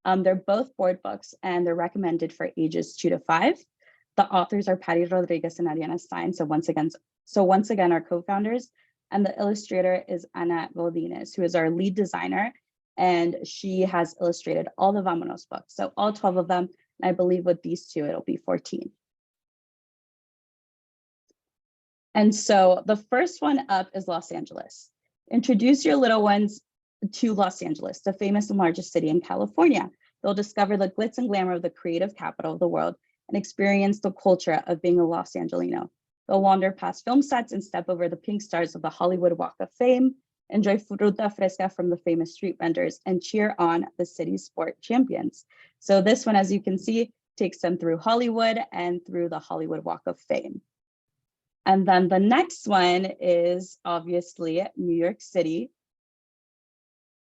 G: They're both board books, and they're recommended for ages 2 to 5. The authors are Patty Rodriguez and Ariana Stein. So once again, our co-founders, and the illustrator is Ana Godinez, who is our lead designer, and she has illustrated all the Vámonos books. So all 12 of them, and I believe with these 2, it'll be 14. And so the first one up is Los Angeles. Introduce your little ones to Los Angeles, the famous and largest city in California. They'll discover the glitz and glamour of the creative capital of the world and experience the culture of being a Los Angelino. They'll wander past film sets and step over the pink stars of the Hollywood Walk of Fame, enjoy fruta fresca from the famous street vendors, and cheer on the city's sport champions. So this one, as you can see, takes them through Hollywood and through the Hollywood Walk of Fame. And then the next one is obviously New York City.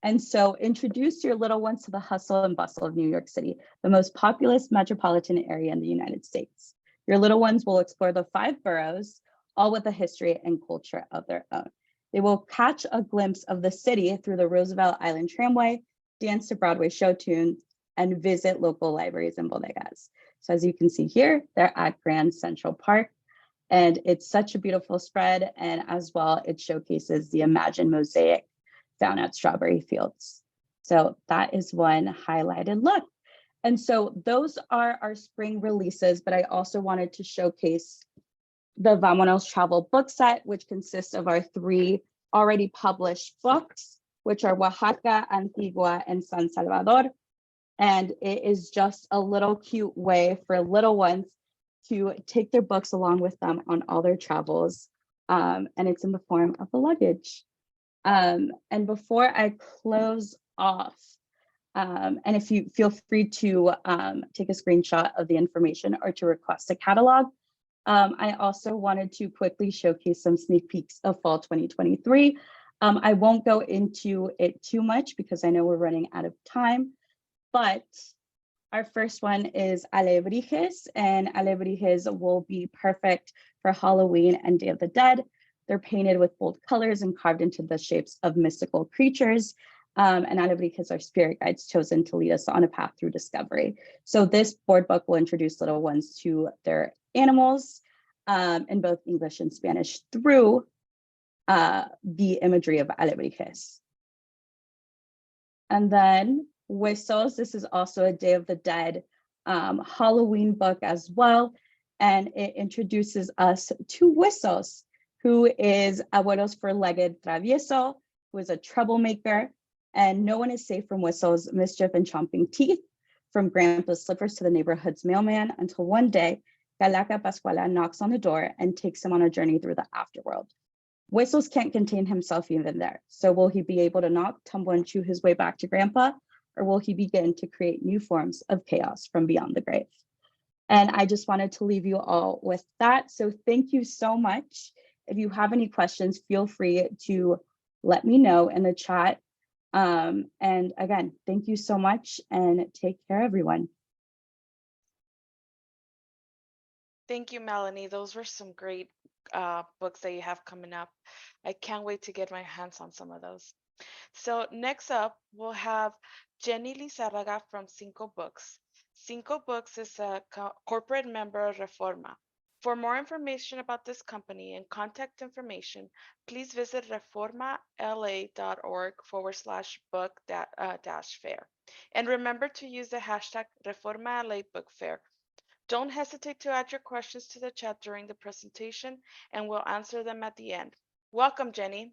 G: And so introduce your little ones to the hustle and bustle of New York City, the most populous metropolitan area in the United States. Your little ones will explore the 5 boroughs, all with a history and culture of their own. They will catch a glimpse of the city through the Roosevelt Island Tramway, dance to Broadway show tunes, and visit local libraries and bodegas. So as you can see here, they're at Grand Central Park, and it's such a beautiful spread. And as well, it showcases the Imagine mosaic found at Strawberry Fields. So that is one highlighted look. And so those are our spring releases, but I also wanted to showcase the Vámonos travel book set, which consists of our 3 already published books, which are Oaxaca, Antigua, and San Salvador. And it is just a little cute way for little ones to take their books along with them on all their travels. And it's in the form of a luggage. And before I close off, and if you feel free to take a screenshot of the information or to request a catalog, I also wanted to quickly showcase some sneak peeks of fall 2023. I won't go into it too much because I know we're running out of time, but our first one is Alebrijes, and Alebrijes will be perfect for Halloween and Day of the Dead. They're painted with bold colors and carved into the shapes of mystical creatures. And Alebrijes are spirit guides chosen to lead us on a path through discovery. So this board book will introduce little ones to their animals in both English and Spanish through the imagery of Alebrijes. And then Huesos, this is also a Day of the Dead Halloween book as well. And it introduces us to Huesos, who is Abuelos Four-Legged Travieso, who is a troublemaker. And no one is safe from Huesos' mischief and chomping teeth, from Grandpa's slippers to the neighborhood's mailman, until one day, Calaca Pascuala knocks on the door and takes him on a journey through the afterworld. Huesos can't contain himself even there. So will he be able to knock, tumble, and chew his way back to Grandpa? Or will he begin to create new forms of chaos from beyond the grave? And I just wanted to leave you all with that. So thank you so much. If you have any questions, feel free to let me know in the chat. And again, thank you so much and take care, everyone.
B: Thank you, Melanie. Those were some great books that you have coming up. I can't wait to get my hands on some of those. So next up, we'll have Jenny Lizárraga from Cinco Books. Cinco Books is a corporate member of Reforma. For more information about this company and contact information, please visit reformala.org/book-fair. And remember to use the hashtag ReformaLA Book Fair. Don't hesitate to add your questions to the chat during the presentation, and we'll answer them at the end. Welcome, Jenny.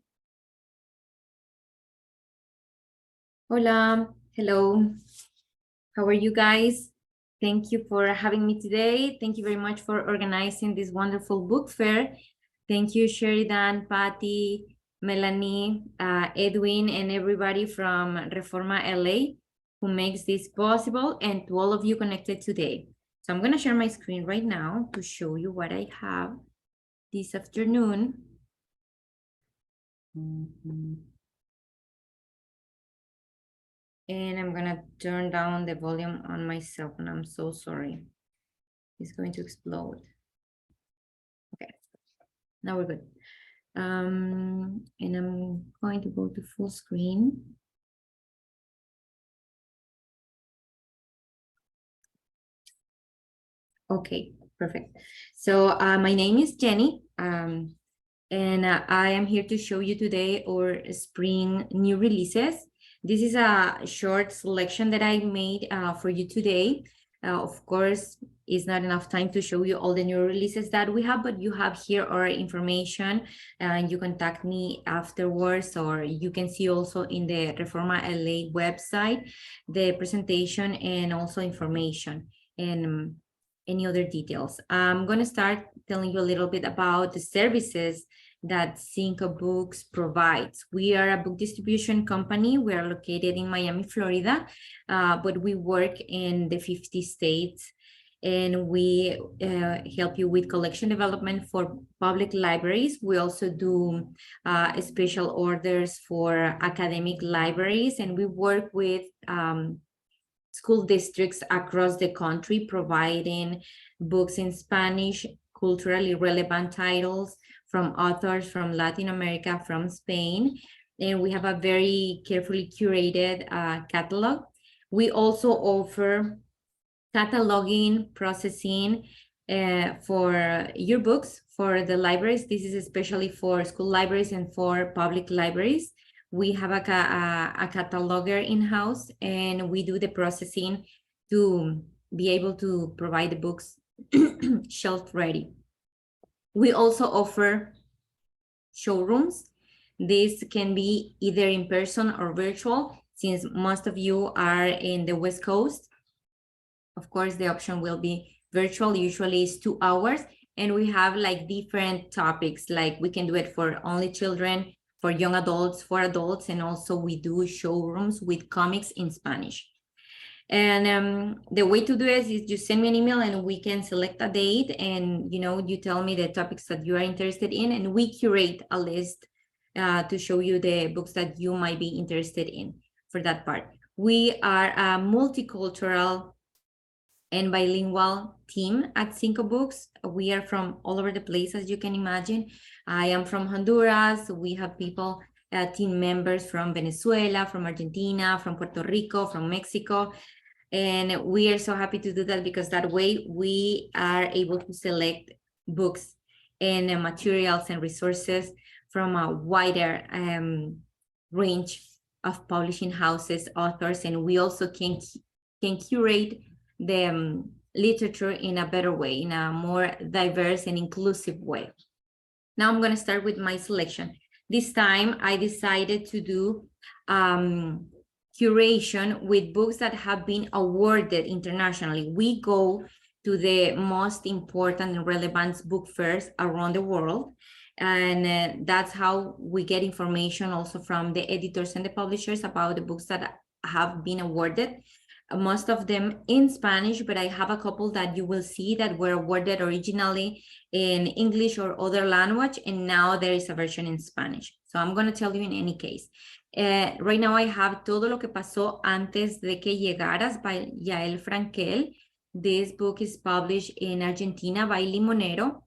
H: Hola, hello. How are you guys? Thank you for having me today. Thank you very much for organizing this wonderful book fair. Thank you, Sheridan, Patty, Melanie, Edwin, and everybody from Reforma LA who makes this possible, and to all of you connected today. So I'm going to share my screen right now to show you what I have this afternoon. And I'm going to turn down the volume on my cell phone. I'm so sorry. It's going to explode. Okay, now we're good. And I'm going to go to full screen. Okay, perfect. So my name is Jenny, and I am here to show you today our spring new releases. This is a short selection that I made for you today. Of course, it's not enough time to show you all the new releases that we have, but you have here our information, and you contact me afterwards, or you can see also in the Reforma LA website, the presentation and also information and any other details. I'm going to start telling you a little bit about the services that Cinco Books provides. We are a book distribution company. We are located in Miami, Florida, but we work in the 50 states, and we help you with collection development for public libraries. We also do special orders for academic libraries, and we work with school districts across the country, providing books in Spanish, culturally relevant titles from authors from Latin America, from Spain. And we have a very carefully curated catalog. We also offer cataloging, processing for yearbooks for the libraries. This is especially for school libraries and for public libraries. We have a cataloger in-house, and we do the processing to be able to provide the books shelf ready. We also offer showrooms. This can be either in person or virtual, since most of you are in the West Coast. Of course, the option will be virtual, usually is 2 hours. And we have like different topics, like we can do it for only children, for young adults, for adults, and also we do showrooms with comics in Spanish. And the way to do it is you send me an email and we can select a date, and you tell me the topics that you are interested in, and we curate a list to show you the books that you might be interested in for that part. We are a multicultural and bilingual team at Cinco Books. We are from all over the place, as you can imagine. I am from Honduras. We have people, team members from Venezuela, from Argentina, from Puerto Rico, from Mexico. And we are so happy to do that, because that way we are able to select books and materials and resources from a wider range of publishing houses, authors, and we also can curate the literature in a better way, in a more diverse and inclusive way. Now I'm going to start with my selection. This time I decided to do curation with books that have been awarded internationally. We go to the most important and relevant book fairs around the world, and that's how we get information also from the editors and the publishers about the books that have been awarded. Most of them in Spanish, but I have a couple that you will see that were awarded originally in English or other language, and now there is a version in Spanish. So I'm going to tell you in any case. Right now I have Todo lo que pasó antes de que llegaras by Yael Frankel. This book is published in Argentina by Limonero,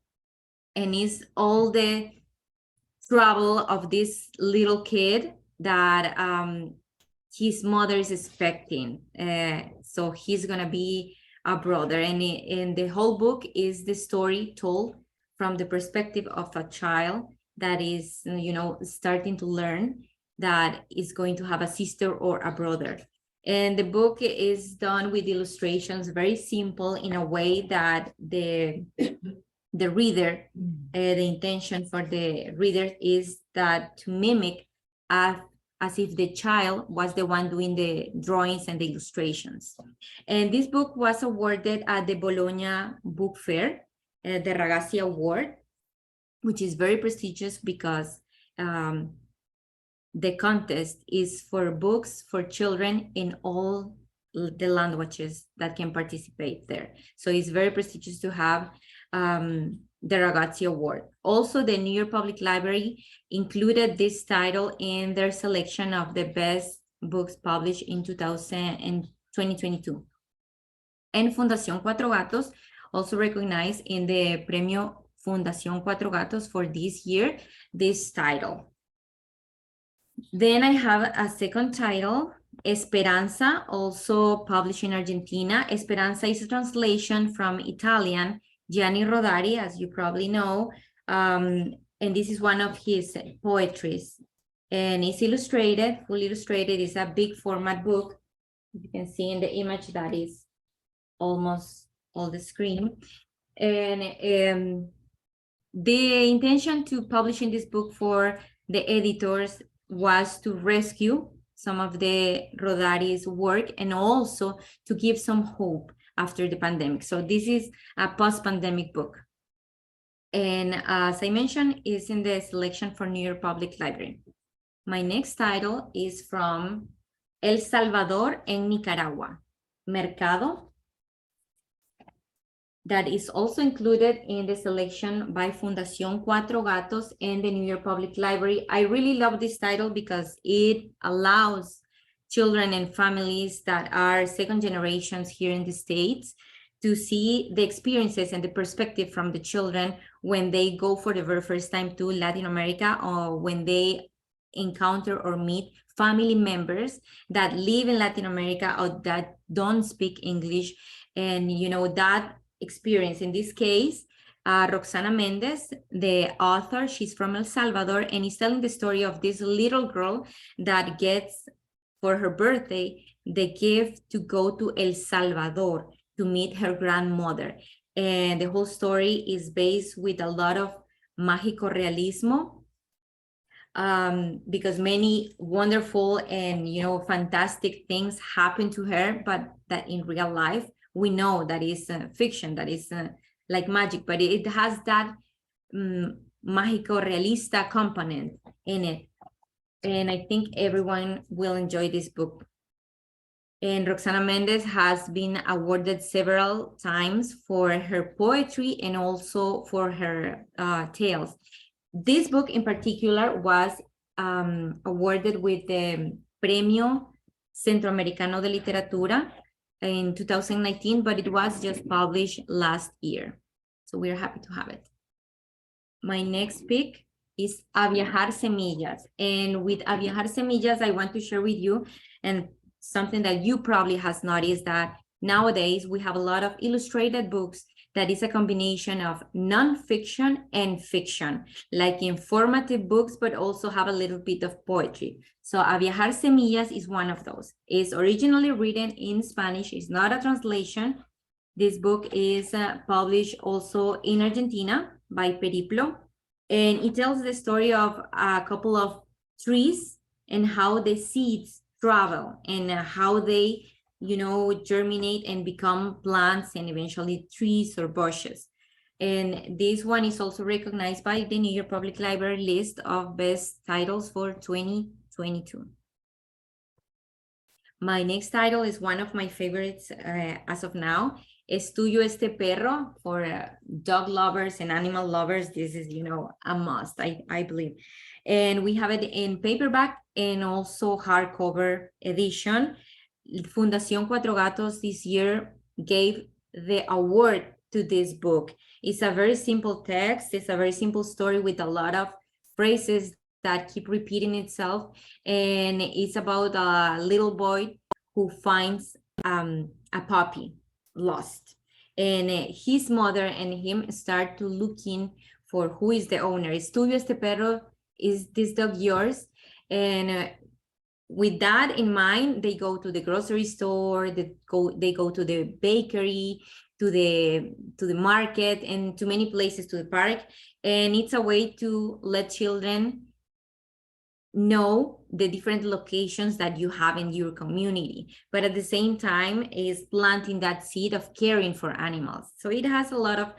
H: and is all the trouble of this little kid that his mother is expecting. So he's gonna be a brother, and the whole book is the story told from the perspective of a child that is, starting to learn that is going to have a sister or a brother. And the book is done with illustrations, very simple, in a way that the reader, the intention for the reader is that to mimic as if the child was the one doing the drawings and the illustrations. And this book was awarded at the Bologna Book Fair, the Ragazzi Award, which is very prestigious because the contest is for books for children in all the languages that can participate there. So it's very prestigious to have the Ragazzi Award. Also, the New York Public Library included this title in their selection of the best books published in 2022. And Fundación Cuatro Gatos also recognized in the Premio Fundación Cuatro Gatos for this year, this title. Then I have a second title, Esperanza, also published in Argentina. Esperanza is a translation from Italian, Gianni Rodari, as you probably know, and this is one of his poetries, and it's illustrated, full illustrated. It's a big format book. You can see in the image that is almost all the screen. And the intention to publishing this book for the editors was to rescue some of the Rodari's work and also to give some hope after the pandemic. So this is a post-pandemic book. And as I mentioned, is in the selection for New York Public Library. My next title is from El Salvador en Nicaragua, Mercado, that is also included in the selection by Fundación Cuatro Gatos and the New York Public Library. I really love this title because it allows children and families that are second generations here in the States to see the experiences and the perspective from the children when they go for the very first time to Latin America, or when they encounter or meet family members that live in Latin America or that don't speak English. And, you know, that experience, in this case, Roxana Mendez, the author, she's from El Salvador, and is telling the story of this little girl that gets, for her birthday, the gift to go to El Salvador to meet her grandmother. And the whole story is based with a lot of mágico realismo, because many wonderful and, you know, fantastic things happen to her, but that in real life, we know that is fiction, that is like magic, but it has that mágico realista component in it. And I think everyone will enjoy this book. And Roxana Mendez has been awarded several times for her poetry and also for her tales. This book in particular was awarded with the Premio Centroamericano de Literatura in 2019, but it was just published last year. So we're happy to have it. My next pick is A Viajar Semillas. And with A Viajar Semillas, I want to share with you, and something that you probably has noticed, that nowadays we have a lot of illustrated books that is a combination of nonfiction and fiction, like informative books, but also have a little bit of poetry. So A Viajar Semillas is one of those. It's originally written in Spanish. It's not a translation. This book is published also in Argentina by Periplo. And it tells the story of a couple of trees and how the seeds travel and how they, you know, germinate and become plants and eventually trees or bushes. And this one is also recognized by the New York Public Library list of best titles for 2022. My next title is one of my favorites as of now. Es Tuyo Este Perro. For dog lovers and animal lovers, this is, you know, a must, I believe. And we have it in paperback and also hardcover edition. Fundación Cuatro Gatos this year gave the award to this book. It's a very simple text. It's a very simple story with a lot of phrases that keep repeating itself. And it's about a little boy who finds a puppy lost. And his mother and him start to looking for who is the owner. Es tuyo este perro? Is this dog yours? And with that in mind, they go to the grocery store, they go to the bakery, to the market, and to many places, to the park. And it's a way to let children know the different locations that you have in your community, but at the same time is planting that seed of caring for animals. So it has a lot of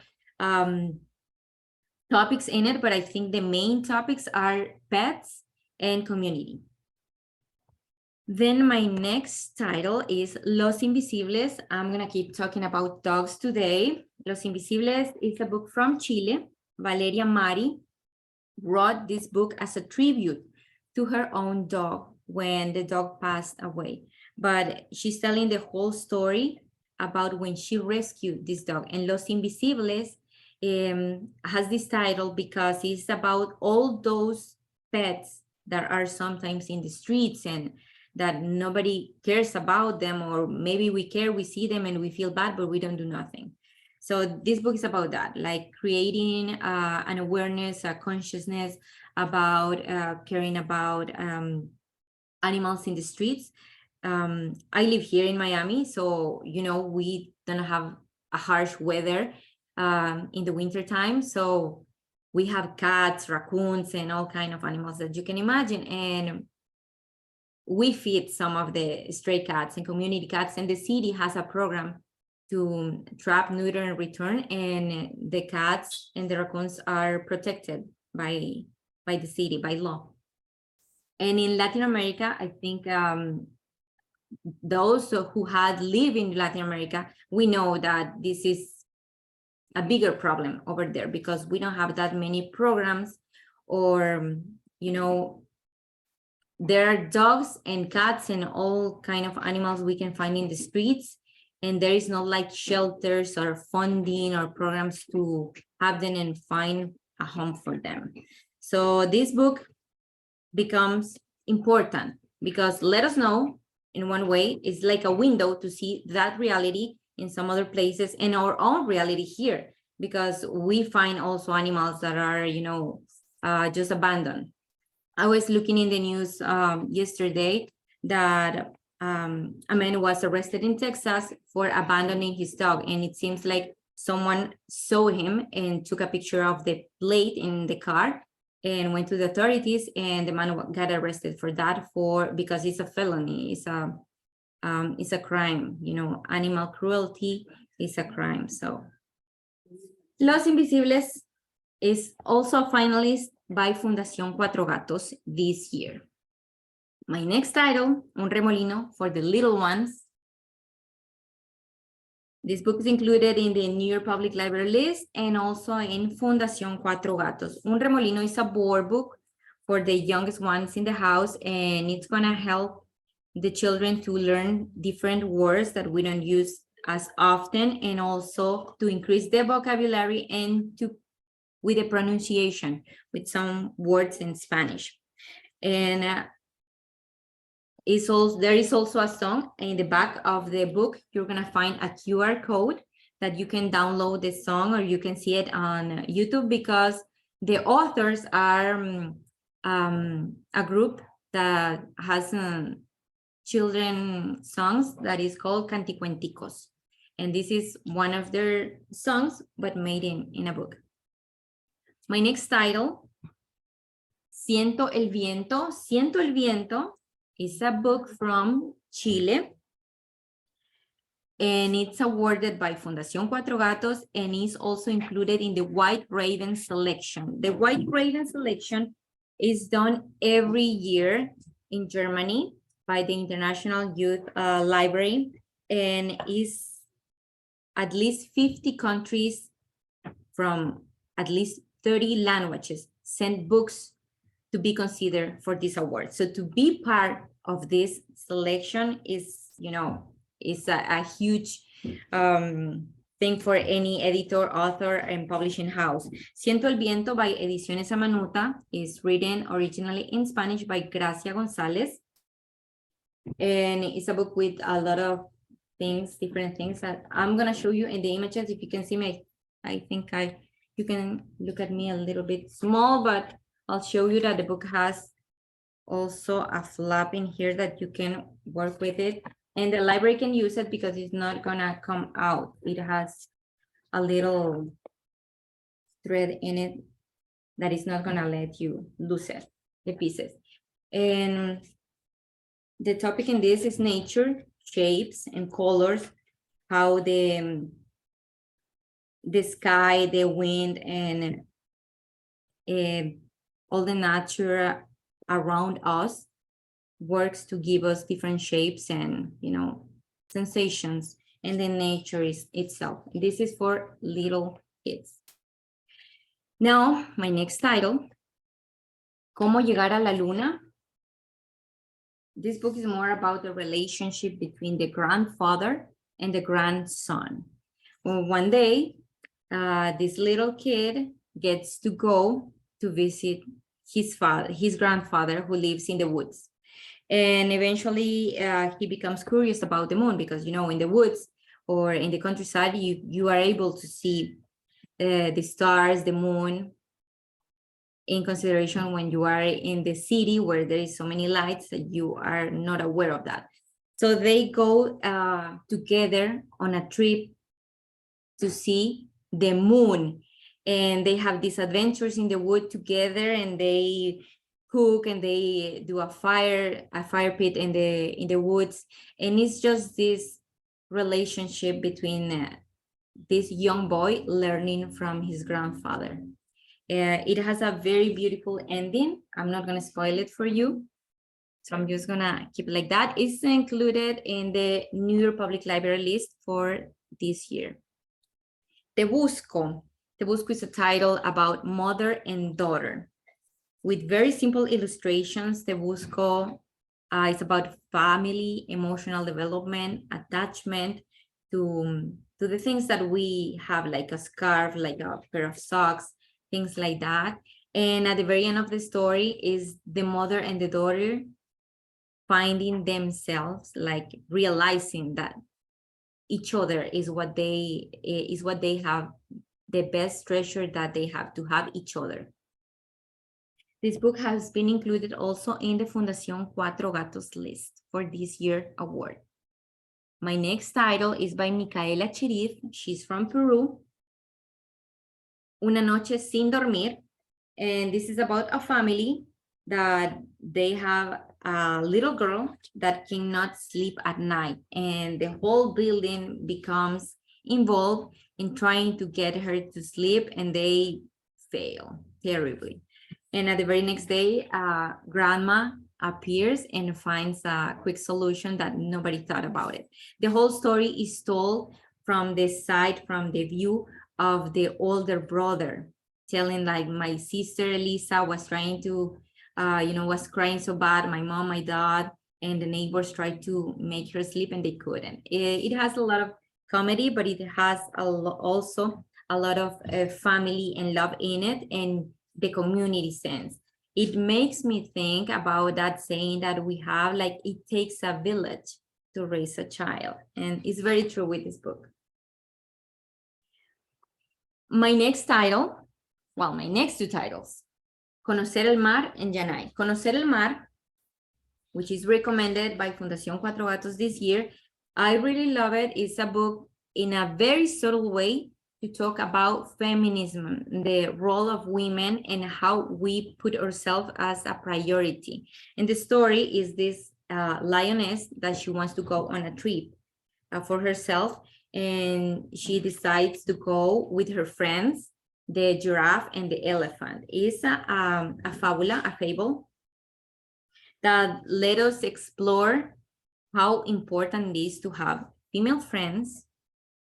H: topics in it, but I think the main topics are pets and community. Then my next title is Los Invisibles. I'm gonna keep talking about dogs today. Los Invisibles is a book from Chile. Valeria Mari wrote this book as a tribute to her own dog when the dog passed away. But she's telling the whole story about when she rescued this dog. And Los Invisibles has this title because it's about all those pets that are sometimes in the streets and that nobody cares about them, or maybe we care, we see them and we feel bad, but we don't do nothing. So this book is about that, like creating an awareness, a consciousness about caring about animals in the streets. I live here in Miami, so, you know, we don't have a harsh weather in the winter time. So we have cats, raccoons, and all kinds of animals that you can imagine. And we feed some of the stray cats and community cats, and the city has a program to trap, neuter, and return, and the cats and the raccoons are protected by the city, by law. And in Latin America, I think those who had lived in Latin America, we know that this is a bigger problem over there because we don't have that many programs, or, you know, there are dogs and cats and all kind of animals we can find in the streets. and there is no like shelters or funding or programs to have them and find a home for them. So this book becomes important because let us know in one way, it's like a window to see that reality in some other places and our own reality here, because we find also animals that are, you know, just abandoned. I was looking in the news yesterday that a man was arrested in Texas for abandoning his dog, and it seems like someone saw him and took a picture of the plate in the car and went to the authorities, and the man got arrested for that because it's a felony. It's a crime, you know, animal cruelty is a crime. So Los Invisibles is also a finalist by Fundación Cuatro Gatos this year. My next title, Un Remolino for the Little Ones. This book is included in the New York Public Library list and also in Fundación Cuatro Gatos. Un Remolino is a board book for the youngest ones in the house, and it's gonna help the children to learn different words that we don't use as often, and also to increase their vocabulary and with the pronunciation with some words in Spanish. And there is also a song in the back of the book. You're gonna find a QR code that you can download the song, or you can see it on YouTube, because the authors are a group that has children songs that is called Canticuenticos. And this is one of their songs, but made in a book. My next title, Siento el Viento. Siento el Viento is a book from Chile, and it's awarded by Fundación Cuatro Gatos and is also included in the White Raven selection. The White Raven selection is done every year in Germany by the International Youth Library, and is at least 50 countries from at least 30 languages send books to be considered for this award. So to be part of this selection is, you know, is a huge thing for any editor, author, and publishing house. Siento el Viento by Ediciones Amanuta is written originally in Spanish by Gracia González. And it's a book with a lot of things, different things that I'm gonna show you in the images. If you can see me, I think you can look at me a little bit small, but I'll show you that the book has also a flap in here that you can work with it, and the library can use it because it's not gonna come out. It has a little thread in it that is not gonna let you lose it, the pieces. And the topic in this is nature, shapes and colors, how the sky, the wind, and all the nature around us works to give us different shapes and, you know, sensations, and the nature itself. This is for little kids. Now, my next title, Cómo llegar a la luna. This book is more about the relationship between the grandfather and the grandson. Well, one day, this little kid gets to go to visit his grandfather, who lives in the woods. And eventually he becomes curious about the moon, because, you know, in the woods or in the countryside, you are able to see the stars, the moon, in consideration when you are in the city where there is so many lights that you are not aware of that. So they go together on a trip to see the moon, and they have these adventures in the wood together, and they cook and they do a fire pit in the woods. And it's just this relationship between this young boy learning from his grandfather. It has a very beautiful ending. I'm not going to spoil it for you, so I'm just going to keep it like that. It's included in the New York Public Library list for this year. Te Busco. Te Busco is a title about mother and daughter with very simple illustrations. Te Busco is about family, emotional development, attachment, to the things that we have, like a scarf, like a pair of socks, things like that. And at the very end of the story is the mother and the daughter finding themselves, like realizing that each other is what they have, the best treasure that they have, to have each other. This book has been included also in the Fundación Cuatro Gatos list for this year award. My next title is by Micaela Cherif. She's from Peru. Una noche sin dormir. And this is about a family that they have a little girl that cannot sleep at night. And the whole building becomes involved in trying to get her to sleep, and they fail terribly. And at the very next day, grandma appears and finds a quick solution that nobody thought about it. The whole story is told from the side, from the view of the older brother, telling like, my sister Lisa was trying to, was crying so bad, my mom, my dad, and the neighbors tried to make her sleep and they couldn't. It has a lot of comedy, but it has also a lot of family and love in it, and the community sense. It makes me think about that saying that we have, like, it takes a village to raise a child. And it's very true with this book. My next two titles, Conocer el Mar and Yanay. Conocer el Mar, which is recommended by Fundación Cuatro Gatos this year. I really love it. It's a book in a very subtle way to talk about feminism, the role of women, and how we put ourselves as a priority. And the story is this lioness that she wants to go on a trip for herself, and she decides to go with her friends, the giraffe and the elephant. It's a fable that let us explore how important it is to have female friends,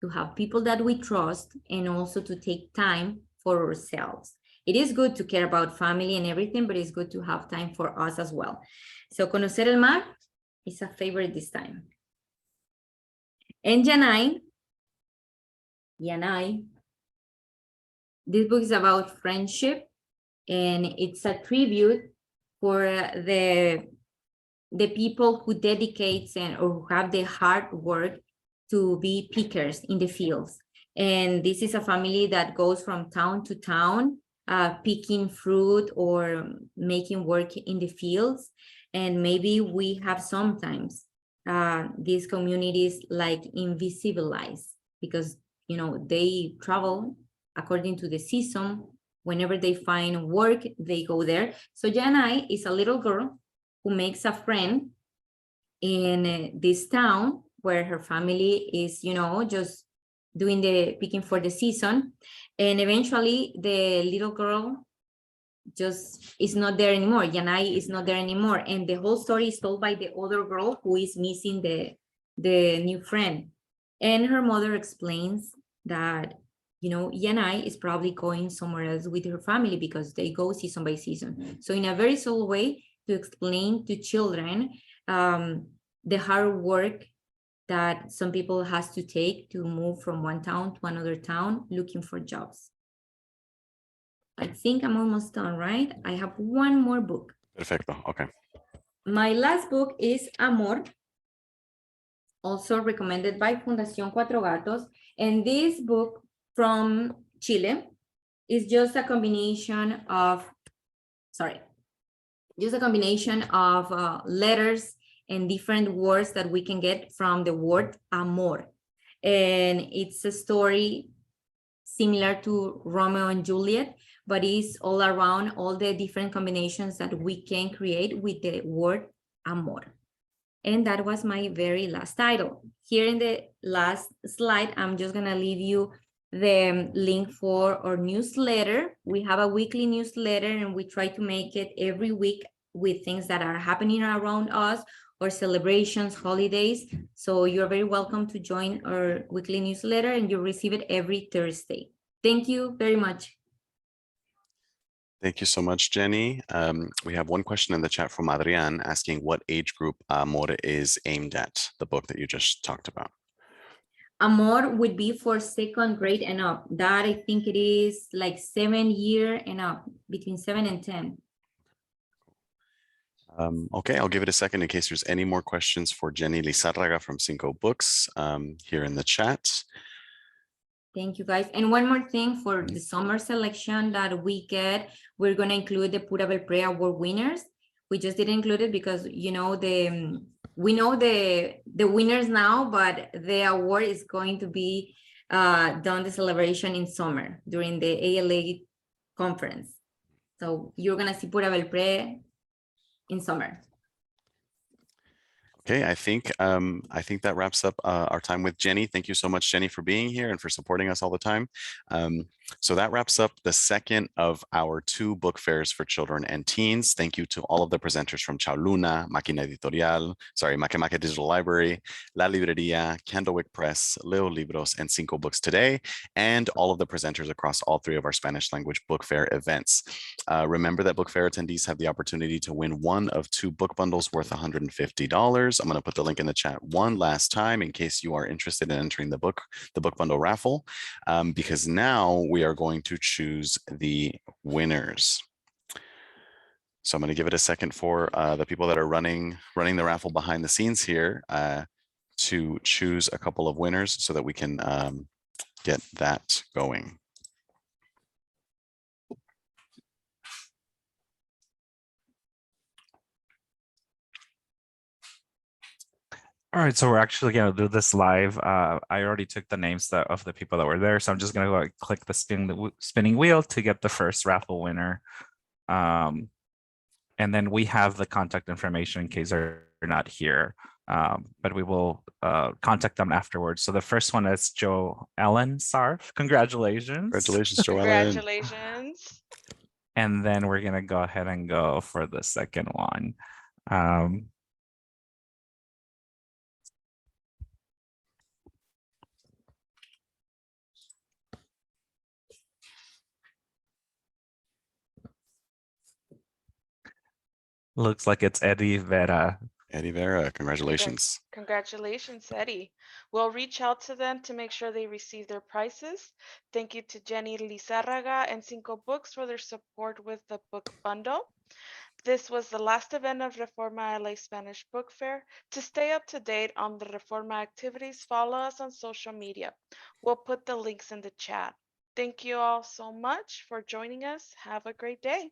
H: to have people that we trust, and also to take time for ourselves. It is good to care about family and everything, but it's good to have time for us as well. So Conocer el Mar is a favorite this time. And Yanay, this book is about friendship, and it's a tribute for the people who dedicate or who have the hard work to be pickers in the fields. And this is a family that goes from town to town, picking fruit or making work in the fields. And maybe we have sometimes these communities like invisibilized, because they travel according to the season. Whenever they find work, they go there. So Yanay is a little girl who makes a friend in this town where her family is, just doing the picking for the season. And eventually the little girl just is not there anymore. Yanay is not there anymore. And the whole story is told by the other girl who is missing the new friend. And her mother explains that, Yanay is probably going somewhere else with her family because they go season by season. So in a very subtle way, to explain to children the hard work that some people has to take to move from one town to another town looking for jobs. I think I'm almost done, right? I have one more book.
A: Perfecto, okay.
H: My last book is Amor, also recommended by Fundación Cuatro Gatos. And this book from Chile is just a combination of, letters and different words that we can get from the word amor. And it's a story similar to Romeo and Juliet, but it's all around all the different combinations that we can create with the word amor. And that was my very last title. Here in the last slide, I'm just gonna leave you the link for our newsletter. We have a weekly newsletter and we try to make it every week with things that are happening around us, or celebrations, holidays. So you're very welcome to join our weekly newsletter, and you'll receive it every Thursday. Thank you very much.
A: Thank you so much, Jenny. We have one question in the chat from Adrian asking what age group Amor is aimed at, the book that you just talked about.
H: Amor would be for 2nd grade and up. That I think it is like 7 year and up, between 7 and 10.
A: Okay, I'll give it a second in case there's any more questions for Jenny Lizarraga from Cinco Books here in the chat.
H: Thank you, guys. And one more thing for the summer selection that we get, we're going to include the Pura Belpre Award winners. We just didn't include it because, you know, we know the winners now, but the award is going to be done the celebration in summer during the ALA conference. So you're going to see Pura Belpre in summer.
A: Okay, I think that wraps up our time with Jenny. Thank you so much, Jenny, for being here and for supporting us all the time. So that wraps up the second of our 2 book fairs for children and teens. Thank you to all of the presenters from Chau Luna, MakeMake Digital Library, La Librería, Candlewick Press, Lil Libros, and Cinco Books today, and all of the presenters across all 3 of our Spanish language book fair events. Remember that book fair attendees have the opportunity to win one of 2 book bundles worth $150. I'm going to put the link in the chat one last time in case you are interested in entering the book bundle raffle, because now we are going to choose the winners. So I'm going to give it a second for the people that are running the raffle behind the scenes here to choose a couple of winners so that we can get that going.
I: All right, so we're actually going to do this live. I already took the names of the people that were there, so I'm just going to go click the spinning wheel to get the first raffle winner. And then we have the contact information in case they're not here, but we will contact them afterwards. So the first one is Joe Ellen Sarf. Congratulations.
A: Congratulations, Joe Ellen.
B: Congratulations.
I: And then we're going to go ahead and go for the second one. Looks like it's Eddie Vera.
A: Eddie Vera, congratulations.
B: Congratulations, Eddie. We'll reach out to them to make sure they receive their prizes. Thank you to Jenny Lizarraga and Cinco Books for their support with the book bundle. This was the last event of Reforma LA Spanish Book Fair. To stay up to date on the Reforma activities, follow us on social media. We'll put the links in the chat. Thank you all so much for joining us. Have a great day.